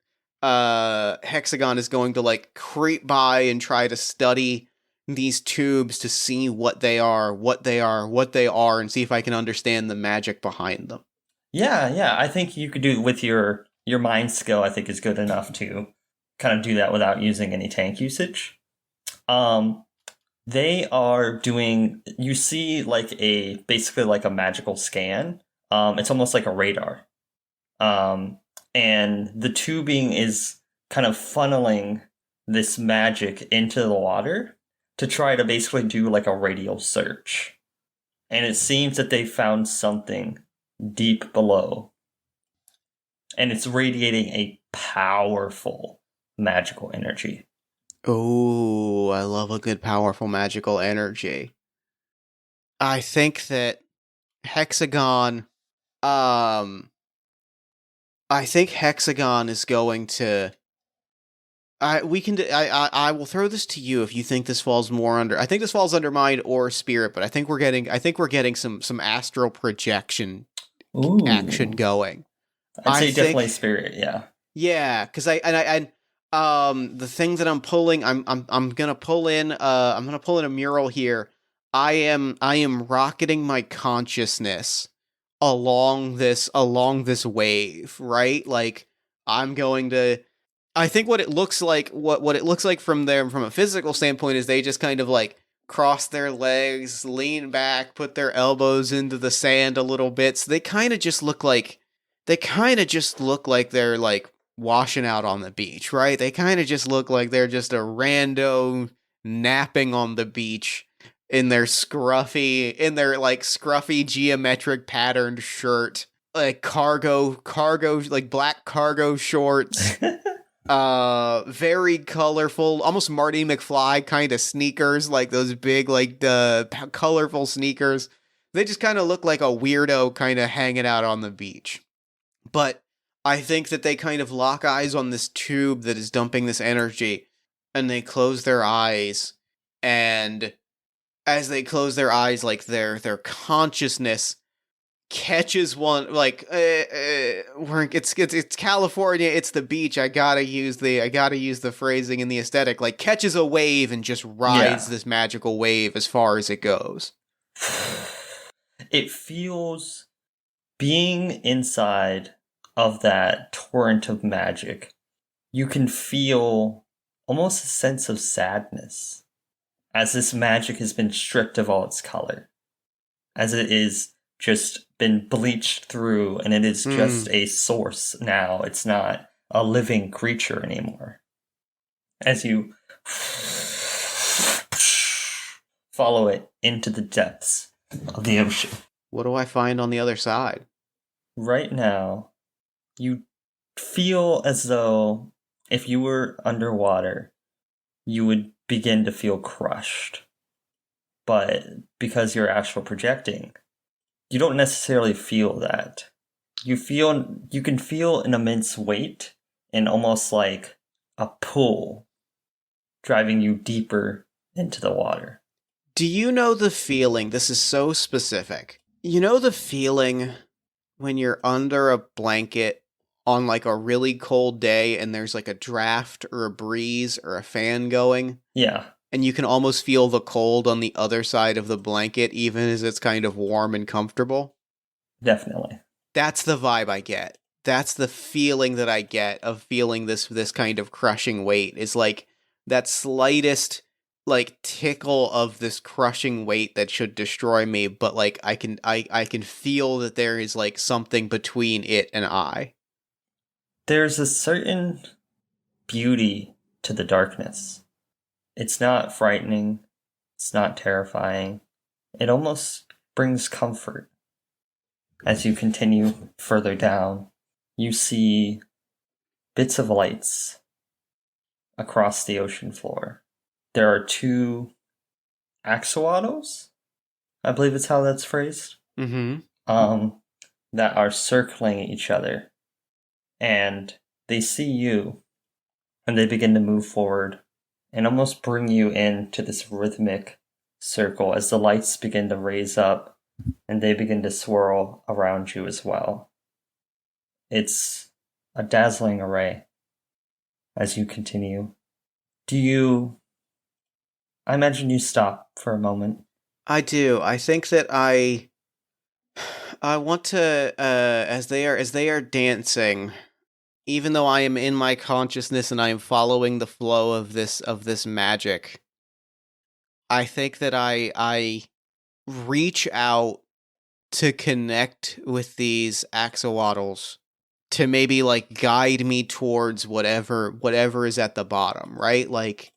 Hexagon is going to like creep by and try to study these tubes to see what they are, and see if I can understand the magic behind them. Yeah, I think you could do it with your mind skill. I think is good enough to kind of do that without using any tank usage. They are doing, you see like basically like a magical scan. It's almost like a radar. and the tubing is kind of funneling this magic into the water to try to basically do like a radial search. And it seems that they found something deep below. And it's radiating a powerful magical energy. Oh, I love a good, powerful magical energy. I think that Hexagon, I think Hexagon is going to. I will throw this to you if you think this falls more under. I think this falls under mind or spirit, but I think we're getting some astral projection action going. I'd say definitely spirit, yeah. Yeah, because the thing that I'm pulling, I'm gonna pull in a mural here. I am rocketing my consciousness along this wave, right? Like I'm going to. I think what it looks like from a physical standpoint is they just kind of like cross their legs, lean back, put their elbows into the sand a little bit. So they kind of just look like they're like washing out on the beach, right? They kind of just look like they're just a rando napping on the beach in their scruffy geometric patterned shirt, like cargo like black cargo shorts. Very colorful, almost Marty McFly kind of sneakers, like those big, like the colorful sneakers. They just kind of look like a weirdo kind of hanging out on the beach. But I think that they kind of lock eyes on this tube that is dumping this energy, and they close their eyes, and as they close their eyes, like their consciousness catches one, like it's California, it's the beach. I gotta use the phrasing and the aesthetic. Like catches a wave and just rides this magical wave as far as it goes. It feels being inside of that torrent of magic. You can feel almost a sense of sadness as this magic has been stripped of all its color, as it is just been bleached through, and it is just a source now. It's not a living creature anymore. As you follow it into the depths of the ocean. What do I find on the other side? Right now, you feel as though if you were underwater, you would begin to feel crushed. But because you're astral projecting, you don't necessarily feel that. You can feel an immense weight and almost like a pull driving you deeper into the water. Do you know the feeling? This is so specific. You know the feeling when you're under a blanket on like a really cold day and there's like a draft or a breeze or a fan going? Yeah. And you can almost feel the cold on the other side of the blanket, even as it's kind of warm and comfortable? Definitely. That's the vibe I get. That's the feeling that I get of feeling this kind of crushing weight, is like that slightest like tickle of this crushing weight that should destroy me, but like I can feel that there is like something between it and I. There's a certain beauty to the darkness. It's not frightening. It's not terrifying. It almost brings comfort. As you continue further down, you see bits of lights across the ocean floor. There are 2 axolotls, I believe it's how that's phrased, that are circling each other. And they see you, and they begin to move forward and almost bring you into this rhythmic circle as the lights begin to raise up and they begin to swirl around you as well. It's a dazzling array as you continue. I imagine you stop for a moment. I do. I think that I want to, as they are dancing, even though I am in my consciousness and I am following the flow of this magic, I think that I reach out to connect with these axolotls maybe like guide me towards whatever is at the bottom, right? Like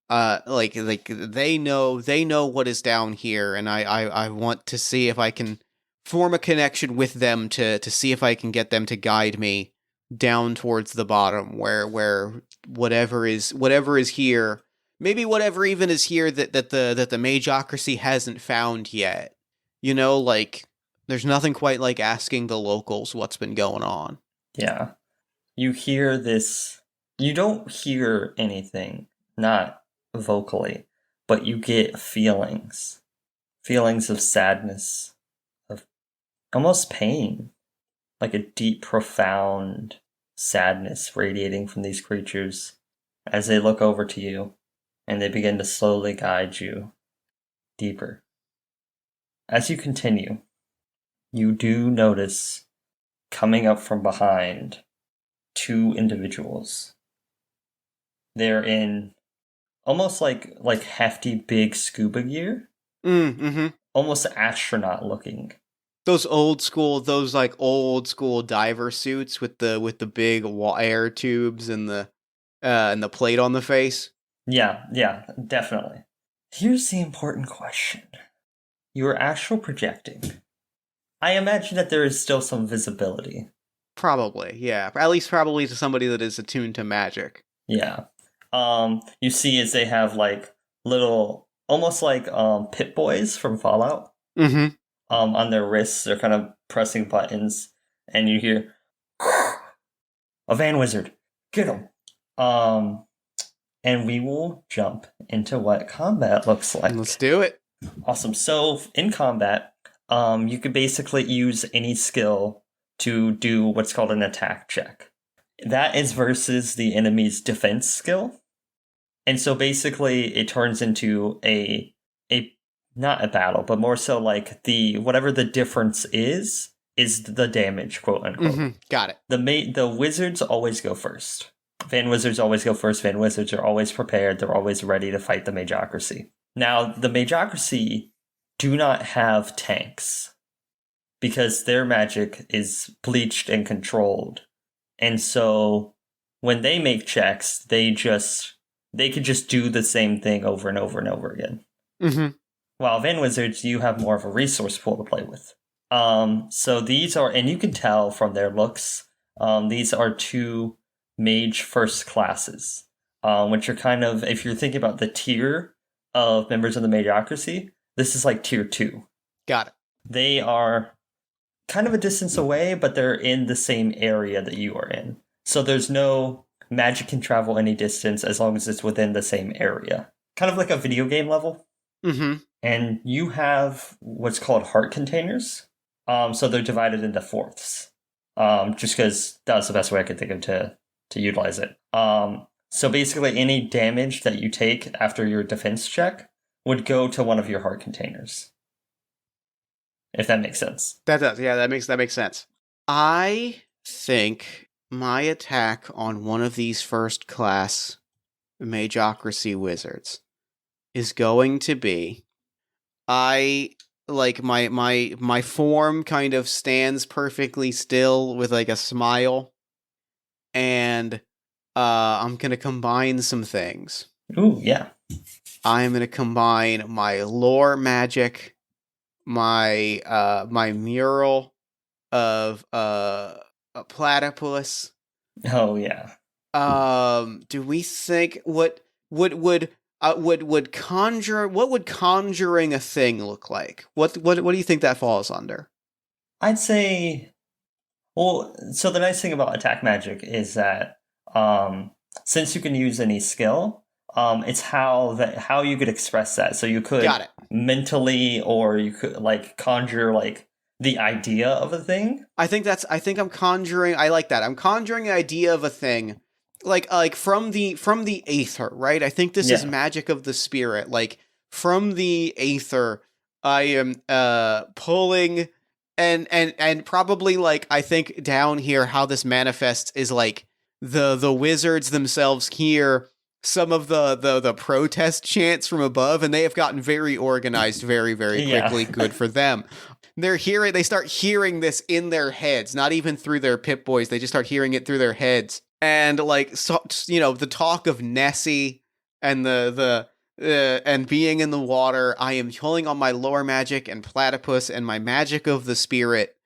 they know what is down here, and I want to see if I can form a connection with them to see if I can get them to guide me down towards the bottom where whatever is here, maybe whatever even is here that the Mageocracy hasn't found yet. You know, like there's nothing quite like asking the locals what's been going on. Yeah. You hear this, you don't hear anything, not vocally, but you get feelings of sadness, of almost pain, like a deep, profound sadness radiating from these creatures as they look over to you and they begin to slowly guide you deeper. As you continue, you do notice coming up from behind 2 individuals. They're in almost like hefty big scuba gear. Mm-hmm. Almost astronaut looking. Those old school diver suits with the big air tubes and the plate on the face. Yeah, definitely. Here's the important question. You are astral projecting. I imagine that there is still some visibility. Probably, yeah. At least probably to somebody that is attuned to magic. Yeah. You see as they have like little, almost like Pit Boys from Fallout. Mm-hmm. On their wrists, they're kind of pressing buttons, and you hear a Van Wizard, get him. And we will jump into what combat looks like. Let's do it. Awesome. So in combat, you could basically use any skill to do what's called an attack check. That is versus the enemy's defense skill. And so basically it turns into a not a battle, but more so like whatever the difference is the damage, quote unquote. Mm-hmm. Got it. The wizards always go first. Van Wizards always go first. Van Wizards are always prepared. They're always ready to fight the Mageocracy. Now, the Mageocracy do not have tanks because their magic is bleached and controlled. And so when they make checks, they could just do the same thing over and over and over again. Mm-hmm. While Van Wizards, you have more of a resource pool to play with. So these are, and you can tell from their looks, these are 2 mage first classes, which are kind of, if you're thinking about the tier of members of the Mageocracy, this is like tier 2. Got it. They are kind of a distance away, but they're in the same area that you are in. So there's no magic can travel any distance as long as it's within the same area. Kind of like a video game level. Mm-hmm. And you have what's called heart containers. So they're divided into fourths. Just because that was the best way I could think of to utilize it. So basically any damage that you take after your defense check would go to one of your heart containers. If that makes sense. That does. Yeah, that makes sense. I think my attack on one of these first class Mageocracy wizards is going to be, my form kind of stands perfectly still with like a smile, and I'm gonna combine some things. Ooh, yeah. I'm gonna combine my lore magic, my mural of a platypus. Oh yeah. Do we think what would conjuring a thing look like? What do you think that falls under? I'd say, well, so the nice thing about attack magic is that since you can use any skill, it's how you could express that. So you could mentally, or you could like conjure like the idea of a thing. I think I'm conjuring. I like that. I'm conjuring the idea of a thing, like from the aether, right? I think this is magic of the spirit. Like from the aether, I am pulling and probably like I think down here how this manifests is like the wizards themselves hear some of the protest chants from above, and they have gotten very organized very, very quickly. Good for them. they start hearing this in their heads, not even through their Pip-Boys. They just start hearing it through their heads. And like, so, the talk of Nessie and and being in the water. I am pulling on my lore magic and platypus and my magic of the spirit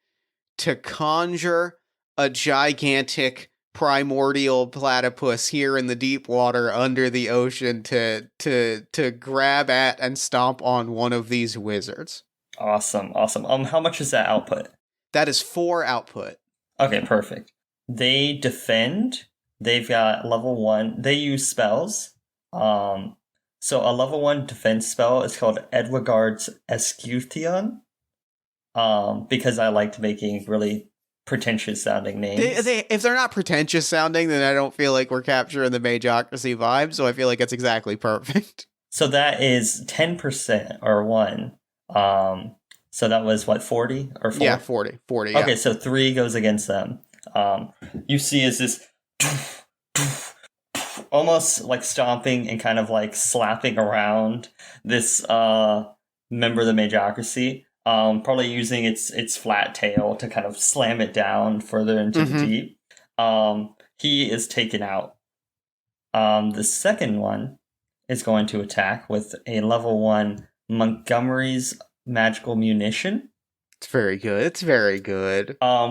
to conjure a gigantic primordial platypus here in the deep water under the ocean to grab at and stomp on one of these wizards. Awesome. How much is that output? That is 4 output. Okay, perfect. They defend. They've got level 1. They use spells. So a level 1 defense spell is called Edwigard's Escutcheon. Because I liked making really pretentious sounding names. If they're not pretentious sounding, then I don't feel like we're capturing the Mageocracy vibe, so I feel like it's exactly perfect. So that is 10% or 1. So that was what, 40 or 4? Yeah, 40. Okay, so 3 goes against them. You see is this almost like stomping and kind of like slapping around this member of the Mageocracy. Probably using its flat tail to kind of slam it down further into the deep. He is taken out. The second one is going to attack with a level 1 Montgomery's Magical Munition. It's very good.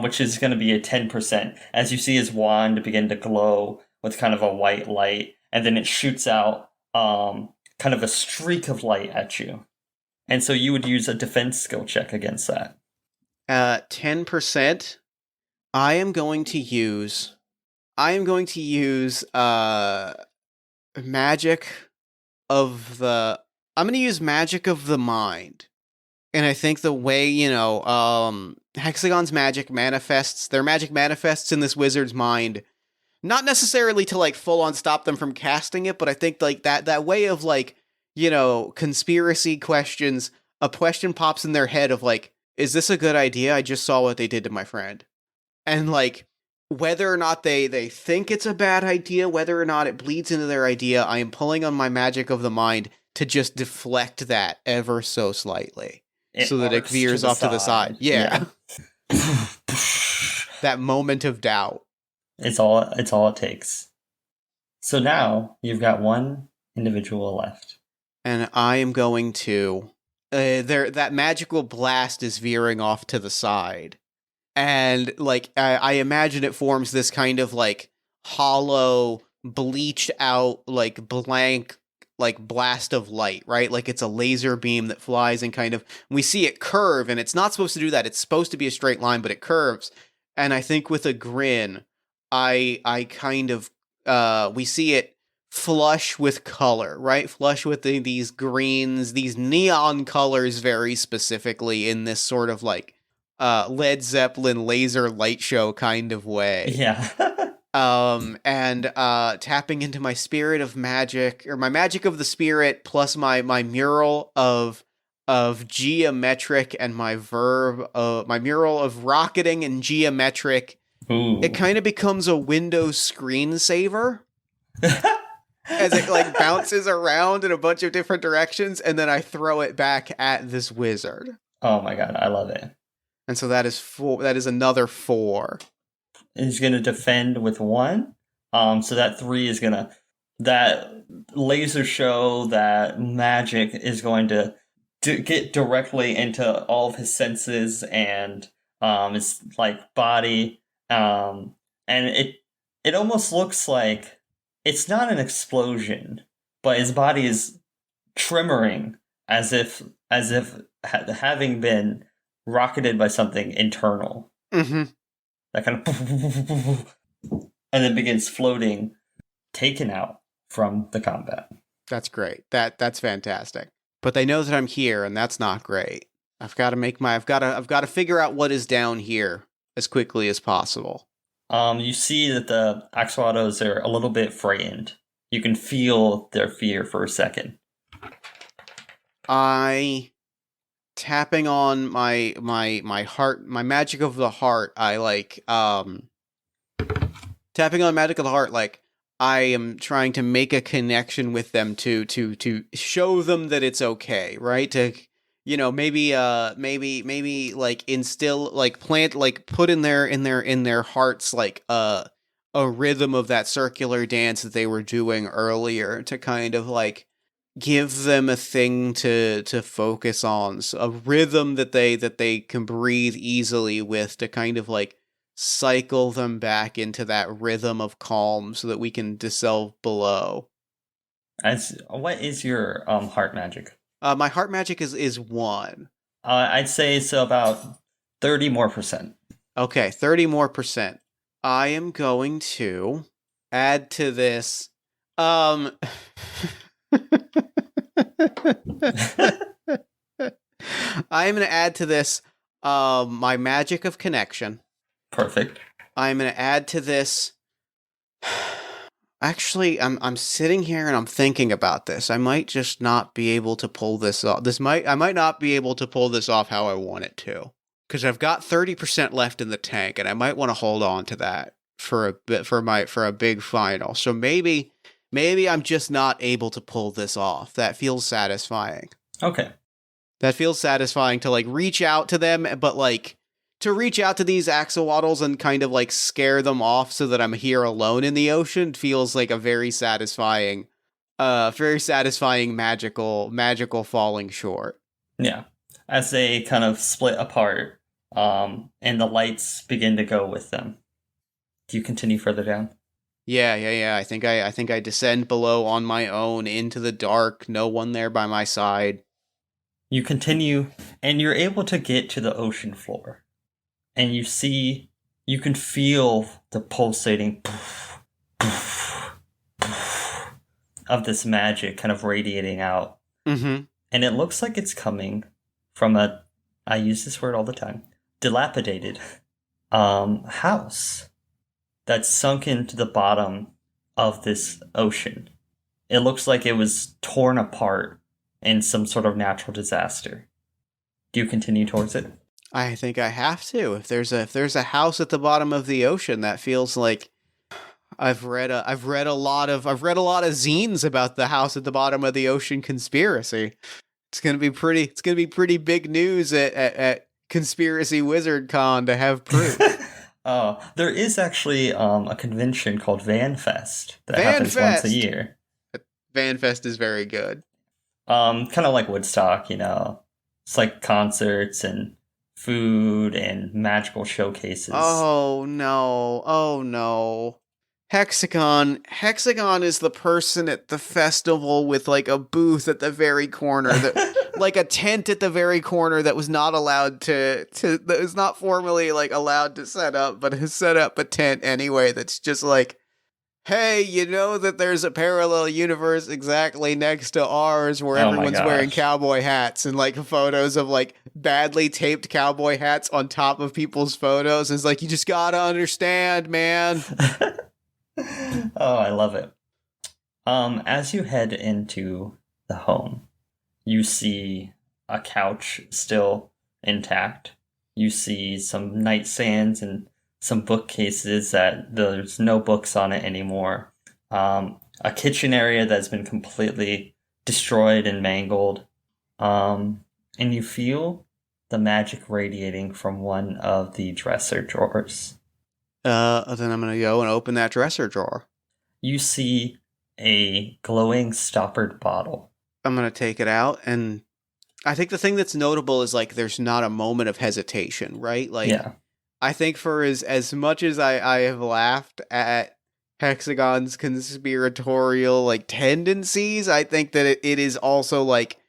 Which is going to be a 10%. As you see his wand begin to glow with kind of a white light, and then it shoots out kind of a streak of light at you. And so you would use a defense skill check against that. 10%. I am going to use magic of the. I'm going to use magic of the mind, and I think the way Hexagon's magic manifests. Their magic manifests in this wizard's mind. Not necessarily to like full on stop them from casting it, but I think like that way of like, conspiracy questions, a question pops in their head of like, is this a good idea? I just saw what they did to my friend. And like, whether or not they think it's a bad idea, whether or not it bleeds into their idea, I am pulling on my magic of the mind to just deflect that ever so slightly. So that it veers off to the side. Yeah. That moment of doubt. It's all it takes. So now you've got one individual left. And I am going to... that magical blast is veering off to the side. And, like, I imagine it forms this kind of, like, hollow, bleached out, like, blank, like, blast of light, right? Like, it's a laser beam that flies and kind of... We see it curve, and it's not supposed to do that. It's supposed to be a straight line, but it curves. And I think with a grin, I kind of... we see it flush with color, right? Flush with these greens, these neon colors very specifically in this sort of like Led Zeppelin laser light show kind of way. Yeah. And tapping into my spirit of magic, or my magic of the spirit, plus my mural of geometric and my mural of rocketing and geometric. Ooh. It kind of becomes a Windows screensaver. As it like bounces around in a bunch of different directions, and then I throw it back at this wizard. Oh my god, I love it. And so that is 4. That is another 4. He's going to defend with 1. So that 3 is going to... That laser show, that magic is going to get directly into all of his senses and his like body. And it almost looks like... It's not an explosion, but his body is tremoring as if having been rocketed by something internal. Mm-hmm. That kind of... And then begins floating, taken out from the combat. That's great. That's fantastic. But they know that I'm here, and that's not great. I've got to figure out what is down here as quickly as possible. You see that the axolotls are a little bit frightened. You can feel their fear for a second. Tapping on my heart, my magic of the heart, tapping on magic of the heart, like, I am trying to make a connection with them to show them that it's okay, right? To, maybe like instill, like plant, like put in their hearts like a rhythm of that circular dance that they were doing earlier to kind of like give them a thing to focus on, so a rhythm that they can breathe easily with, to kind of like cycle them back into that rhythm of calm so that we can dissolve below. What is your heart magic? My heart magic is 1. I'd say it's about 30 more percent. Okay, 30 more percent. I am going to add to this. I am going to add to this my magic of connection. Perfect. I'm going to add to this. Actually, I'm sitting here and I'm thinking about this. I might just not be able to pull this off. I might not be able to pull this off how I want it to, because I've got 30% left in the tank, and I might want to hold on to that for a bit for a big final. So maybe I'm just not able to pull this off. That feels satisfying. Okay. That feels satisfying to like reach out to them, but like to reach out to these axolotls and kind of like scare them off so that I'm here alone in the ocean feels like a very satisfying magical falling short. Yeah. As they kind of split apart, and the lights begin to go with them. Do you continue further down? Yeah. I think I descend below on my own into the dark, no one there by my side. You continue, and you're able to get to the ocean floor. And you can feel the pulsating of this magic kind of radiating out. Mm-hmm. And it looks like it's coming from I use this word all the time, dilapidated house that's sunk into the bottom of this ocean. It looks like it was torn apart in some sort of natural disaster. Do you continue towards it? I think I have to. If there's a house at the bottom of the ocean, that feels like I've read a lot of zines about the house at the bottom of the ocean conspiracy. It's gonna be pretty big news at Conspiracy Wizard Con to have proof. There is actually a convention called VanFest that happens once a year. VanFest is very good. Kind of like Woodstock, It's like concerts and food and magical showcases. Oh no. Hexagon is the person at the festival with like a booth at the very corner, that like a tent at the very corner that was not allowed that was not formally like allowed to set up, but has set up a tent anyway. That's just like, hey, you know that there's a parallel universe exactly next to ours where everyone's wearing cowboy hats, and like photos of like badly taped cowboy hats on top of people's photos. It's like, you just gotta understand, man. Oh, I love it. As you head into the home, you see a couch still intact. You see some nightstands and some bookcases that there's no books on it anymore. A kitchen area that's been completely destroyed and mangled. And you feel the magic radiating from one of the dresser drawers. Then I'm gonna go and open that dresser drawer. You see a glowing stoppered bottle. I'm gonna take it out, and I think the thing that's notable is like there's not a moment of hesitation, right? Like, yeah. I think for as much as I have laughed at Hexagon's conspiratorial like tendencies, I think that it is also like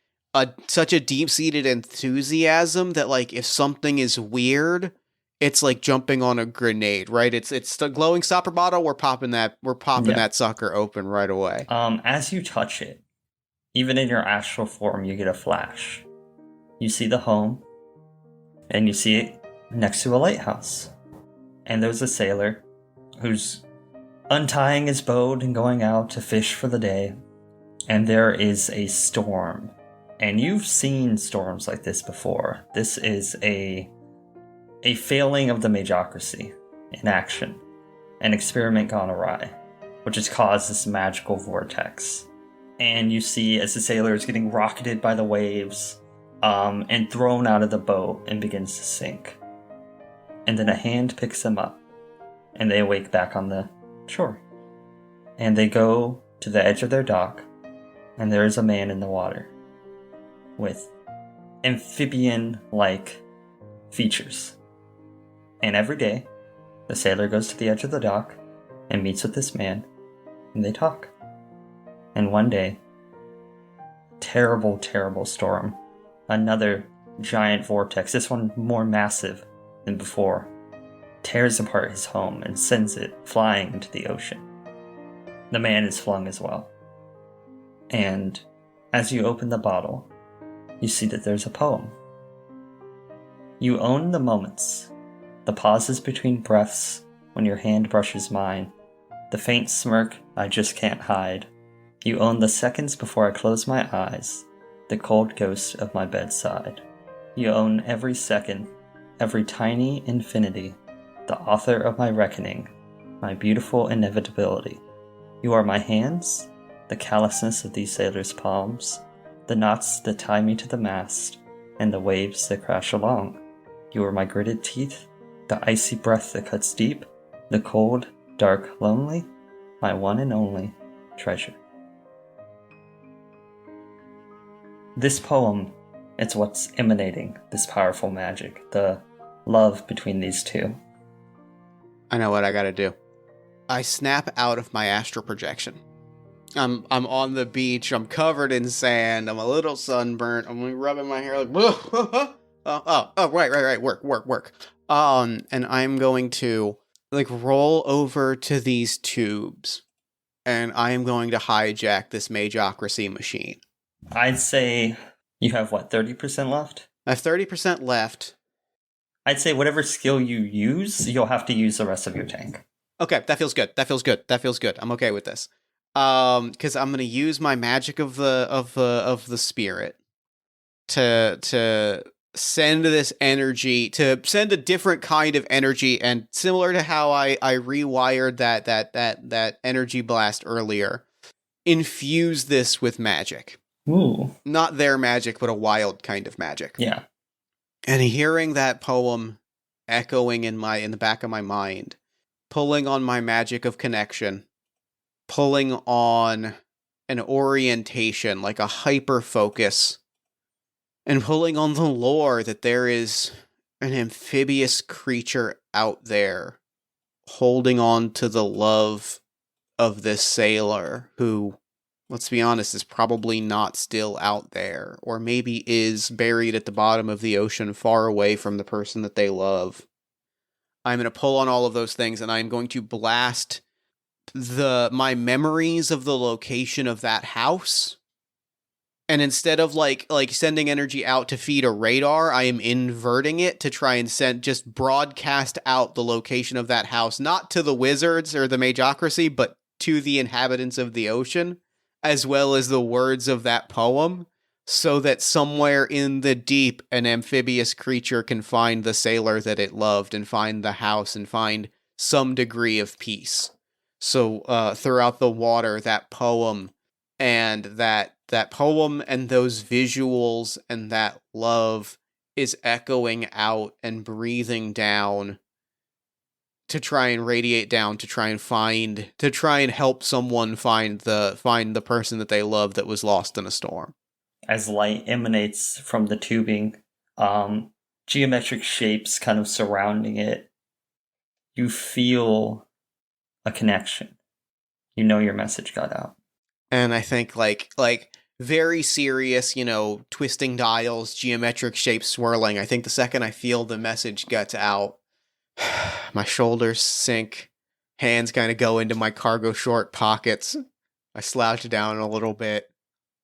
such a deep-seated enthusiasm that like if something is weird, it's like jumping on a grenade, right? It's the glowing stopper bottle. We're popping that sucker open right away. As you touch it, even in your astral form, you get a flash. You see the home, and you see it next to a lighthouse. And there's a sailor who's untying his boat and going out to fish for the day. And there is a storm. And you've seen storms like this before. This is a failing of the Mageocracy in action. An experiment gone awry, which has caused this magical vortex. And you see as the sailor is getting rocketed by the waves, and thrown out of the boat and begins to sink. And then a hand picks them up, and they awake back on the shore. And they go to the edge of their dock, and there is a man in the water with amphibian-like features. And every day, the sailor goes to the edge of the dock and meets with this man, and they talk. And one day, terrible, terrible storm, another giant vortex, this one more massive than before, tears apart his home and sends it flying into the ocean. The man is flung as well. And as you open the bottle, you see that there's a poem. You own the moments, the pauses between breaths when your hand brushes mine, the faint smirk I just can't hide. You own the seconds before I close my eyes, the cold ghost of my bedside. You own every second, every tiny infinity, the author of my reckoning, my beautiful inevitability. You are my hands, the callousness of these sailors' palms, the knots that tie me to the mast, and the waves that crash along. You are my gritted teeth, the icy breath that cuts deep, the cold, dark, lonely, my one and only treasure. This poem, it's what's emanating this powerful magic, the love between these two. I know what I gotta do. I snap out of my astral projection. I'm on the beach. I'm covered in sand. I'm a little sunburnt. I'm rubbing my hair like, right. Work. And I'm going to roll over to these tubes, and I am going to hijack this Mageocracy machine. I'd say you have 30% left? I have 30% left. I'd say whatever skill you use, you'll have to use the rest of your tank. Okay, that feels good. I'm okay with this. Because I'm gonna use my magic of the spirit to send this energy, to send a different kind of energy, and similar to how I rewired that energy blast earlier, infuse this with magic. Ooh. Not their magic, but a wild kind of magic. Yeah. And hearing that poem echoing in the back of my mind, pulling on my magic of connection, pulling on an orientation, like a hyper focus, and pulling on the lore that there is an amphibious creature out there holding on to the love of this sailor who, let's be honest, is probably not still out there, or maybe is buried at the bottom of the ocean far away from the person that they love. I'm going to pull on all of those things, and I'm going to blast my memories of the location of that house. And instead of like sending energy out to feed a radar, I am inverting it to try and just broadcast out the location of that house, not to the wizards or the Mageocracy, but to the inhabitants of the ocean, as well as the words of that poem, so that somewhere in the deep, an amphibious creature can find the sailor that it loved, and find the house, and find some degree of peace. So throughout the water, that poem and that poem and those visuals and that love is echoing out and breathing down to try and radiate down, to try and help someone find the person that they love that was lost in a storm. As light emanates from the tubing, geometric shapes kind of surrounding it, you feel a connection. You know your message got out. And I think like very serious, twisting dials, geometric shapes swirling. I think the second I feel the message gets out, my shoulders sink, hands kind of go into my cargo short pockets. I slouch down a little bit.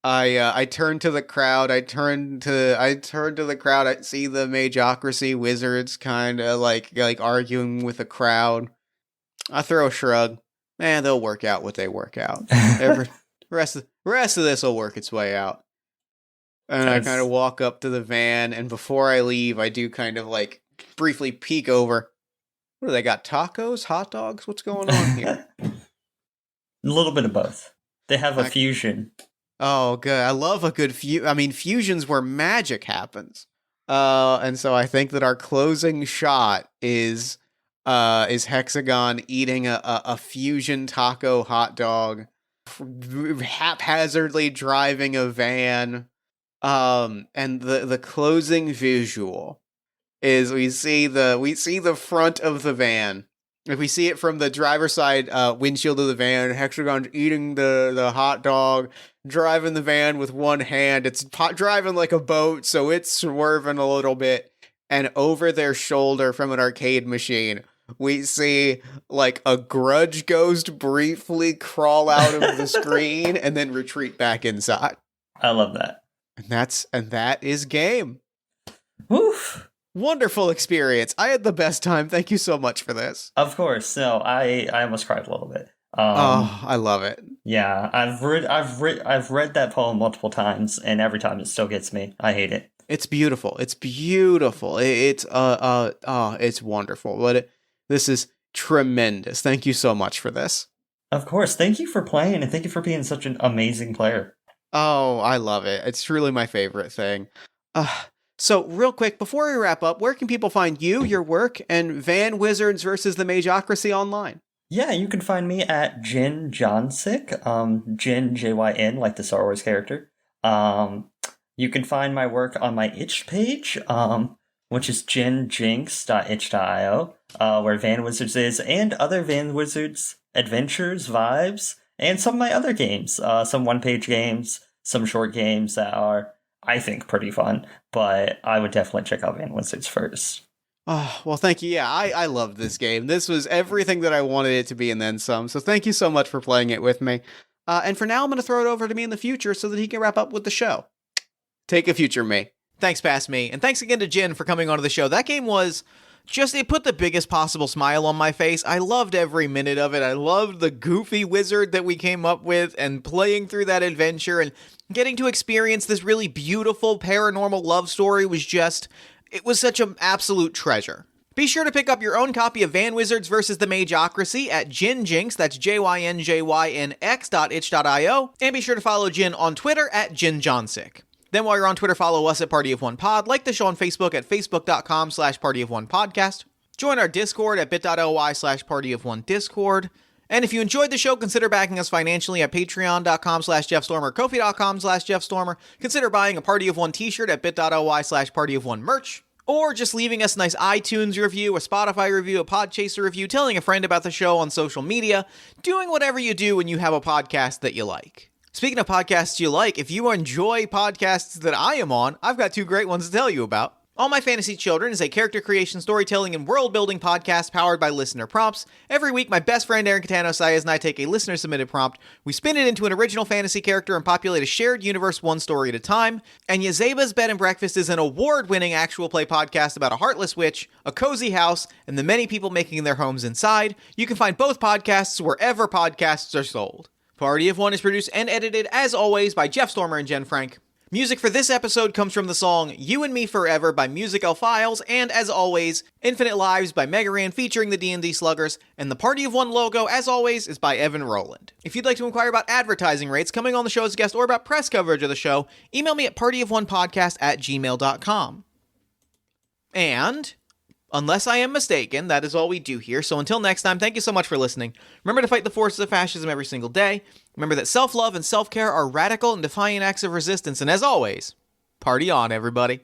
I turn to the crowd. I turn to the crowd. I see the Mageocracy wizards kind of like arguing with the crowd. I throw a shrug. Man, they'll work out what they work out. The rest of this will work its way out. And I kind of walk up to the van, and before I leave, I do kind of briefly peek over. What do they got? Tacos? Hot dogs? What's going on here? A little bit of both. They have a fusion. Oh, good. I love a good fusion's where magic happens. And so I think that our closing shot is Hexagon eating a fusion taco hot dog, haphazardly driving a van. And the closing visual is we see the front of the van. If we see it from the driver's side windshield of the van, Hexagon's eating the hot dog, driving the van with one hand. It's driving like a boat, so it's swerving a little bit. And over their shoulder from an arcade machine, we see like a grudge ghost briefly crawl out of the screen and then retreat back inside. I love that. And that is game. Woof. Wonderful experience. I had the best time. Thank you so much for this. Of course. No, I almost cried a little bit. I love it. Yeah, I've read that poem multiple times, and every time it still gets me. I hate it. It's beautiful. It's beautiful. It's wonderful. This is tremendous. Thank you so much for this. Of course. Thank you for playing, and thank you for being such an amazing player. Oh, I love it. It's truly my favorite thing. So, real quick, before we wrap up, where can people find you, your work, and Van Wizards versus the Mageocracy online? Yeah, you can find me at Jin Johnsick, Jin, Jyn, like the Star Wars character. You can find my work on my itch page, which is jinjinx.itch.io, where Van Wizards is, and other Van Wizards adventures, vibes, and some of my other games, some one-page games, some short games that are, I think, pretty fun, but I would definitely check out Van Wizards first. Oh, well, thank you. Yeah, I loved this game. This was everything that I wanted it to be and then some, so thank you so much for playing it with me. And for now, I'm going to throw it over to me in the future so that he can wrap up with the show. Take a future me. Thanks, Past Me. And thanks again to Jin for coming onto the show. That game was it put the biggest possible smile on my face. I loved every minute of it. I loved the goofy wizard that we came up with and playing through that adventure and getting to experience this really beautiful paranormal love story it was such an absolute treasure. Be sure to pick up your own copy of Van Wizards vs. the Mageocracy at JinJinx, that's JYNJYNX.itch.io, and be sure to follow Jin on Twitter at JinJohnsick. Then while you're on Twitter, follow us at Party of One Pod, like the show on Facebook at facebook.com/partyofonepodcast, join our Discord at bit.ly/partyofonediscord, and if you enjoyed the show, consider backing us financially at patreon.com/JeffStormer, ko-fi.com/JeffStormer, consider buying a Party of One t-shirt at bit.ly/partyofonmerch, or just leaving us a nice iTunes review, a Spotify review, a Podchaser review, telling a friend about the show on social media, doing whatever you do when you have a podcast that you like. Speaking of podcasts you like, if you enjoy podcasts that I am on, I've got two great ones to tell you about. All My Fantasy Children is a character creation, storytelling, and world-building podcast powered by listener prompts. Every week, my best friend Aaron Catano-Sayas and I take a listener-submitted prompt, we spin it into an original fantasy character and populate a shared universe one story at a time. And Yazeba's Bed and Breakfast is an award-winning actual play podcast about a heartless witch, a cozy house, and the many people making their homes inside. You can find both podcasts wherever podcasts are sold. Party of One is produced and edited, as always, by Jeff Stormer and Jen Frank. Music for this episode comes from the song You and Me Forever by Musical Files, and as always, Infinite Lives by Megaran featuring the D&D Sluggers, and the Party of One logo, as always, is by Evan Rowland. If you'd like to inquire about advertising rates, coming on the show as a guest, or about press coverage of the show, email me at partyofonepodcast@gmail.com. And unless I am mistaken, that is all we do here. So until next time, thank you so much for listening. Remember to fight the forces of fascism every single day. Remember that self-love and self-care are radical and defiant acts of resistance. And as always, party on, everybody.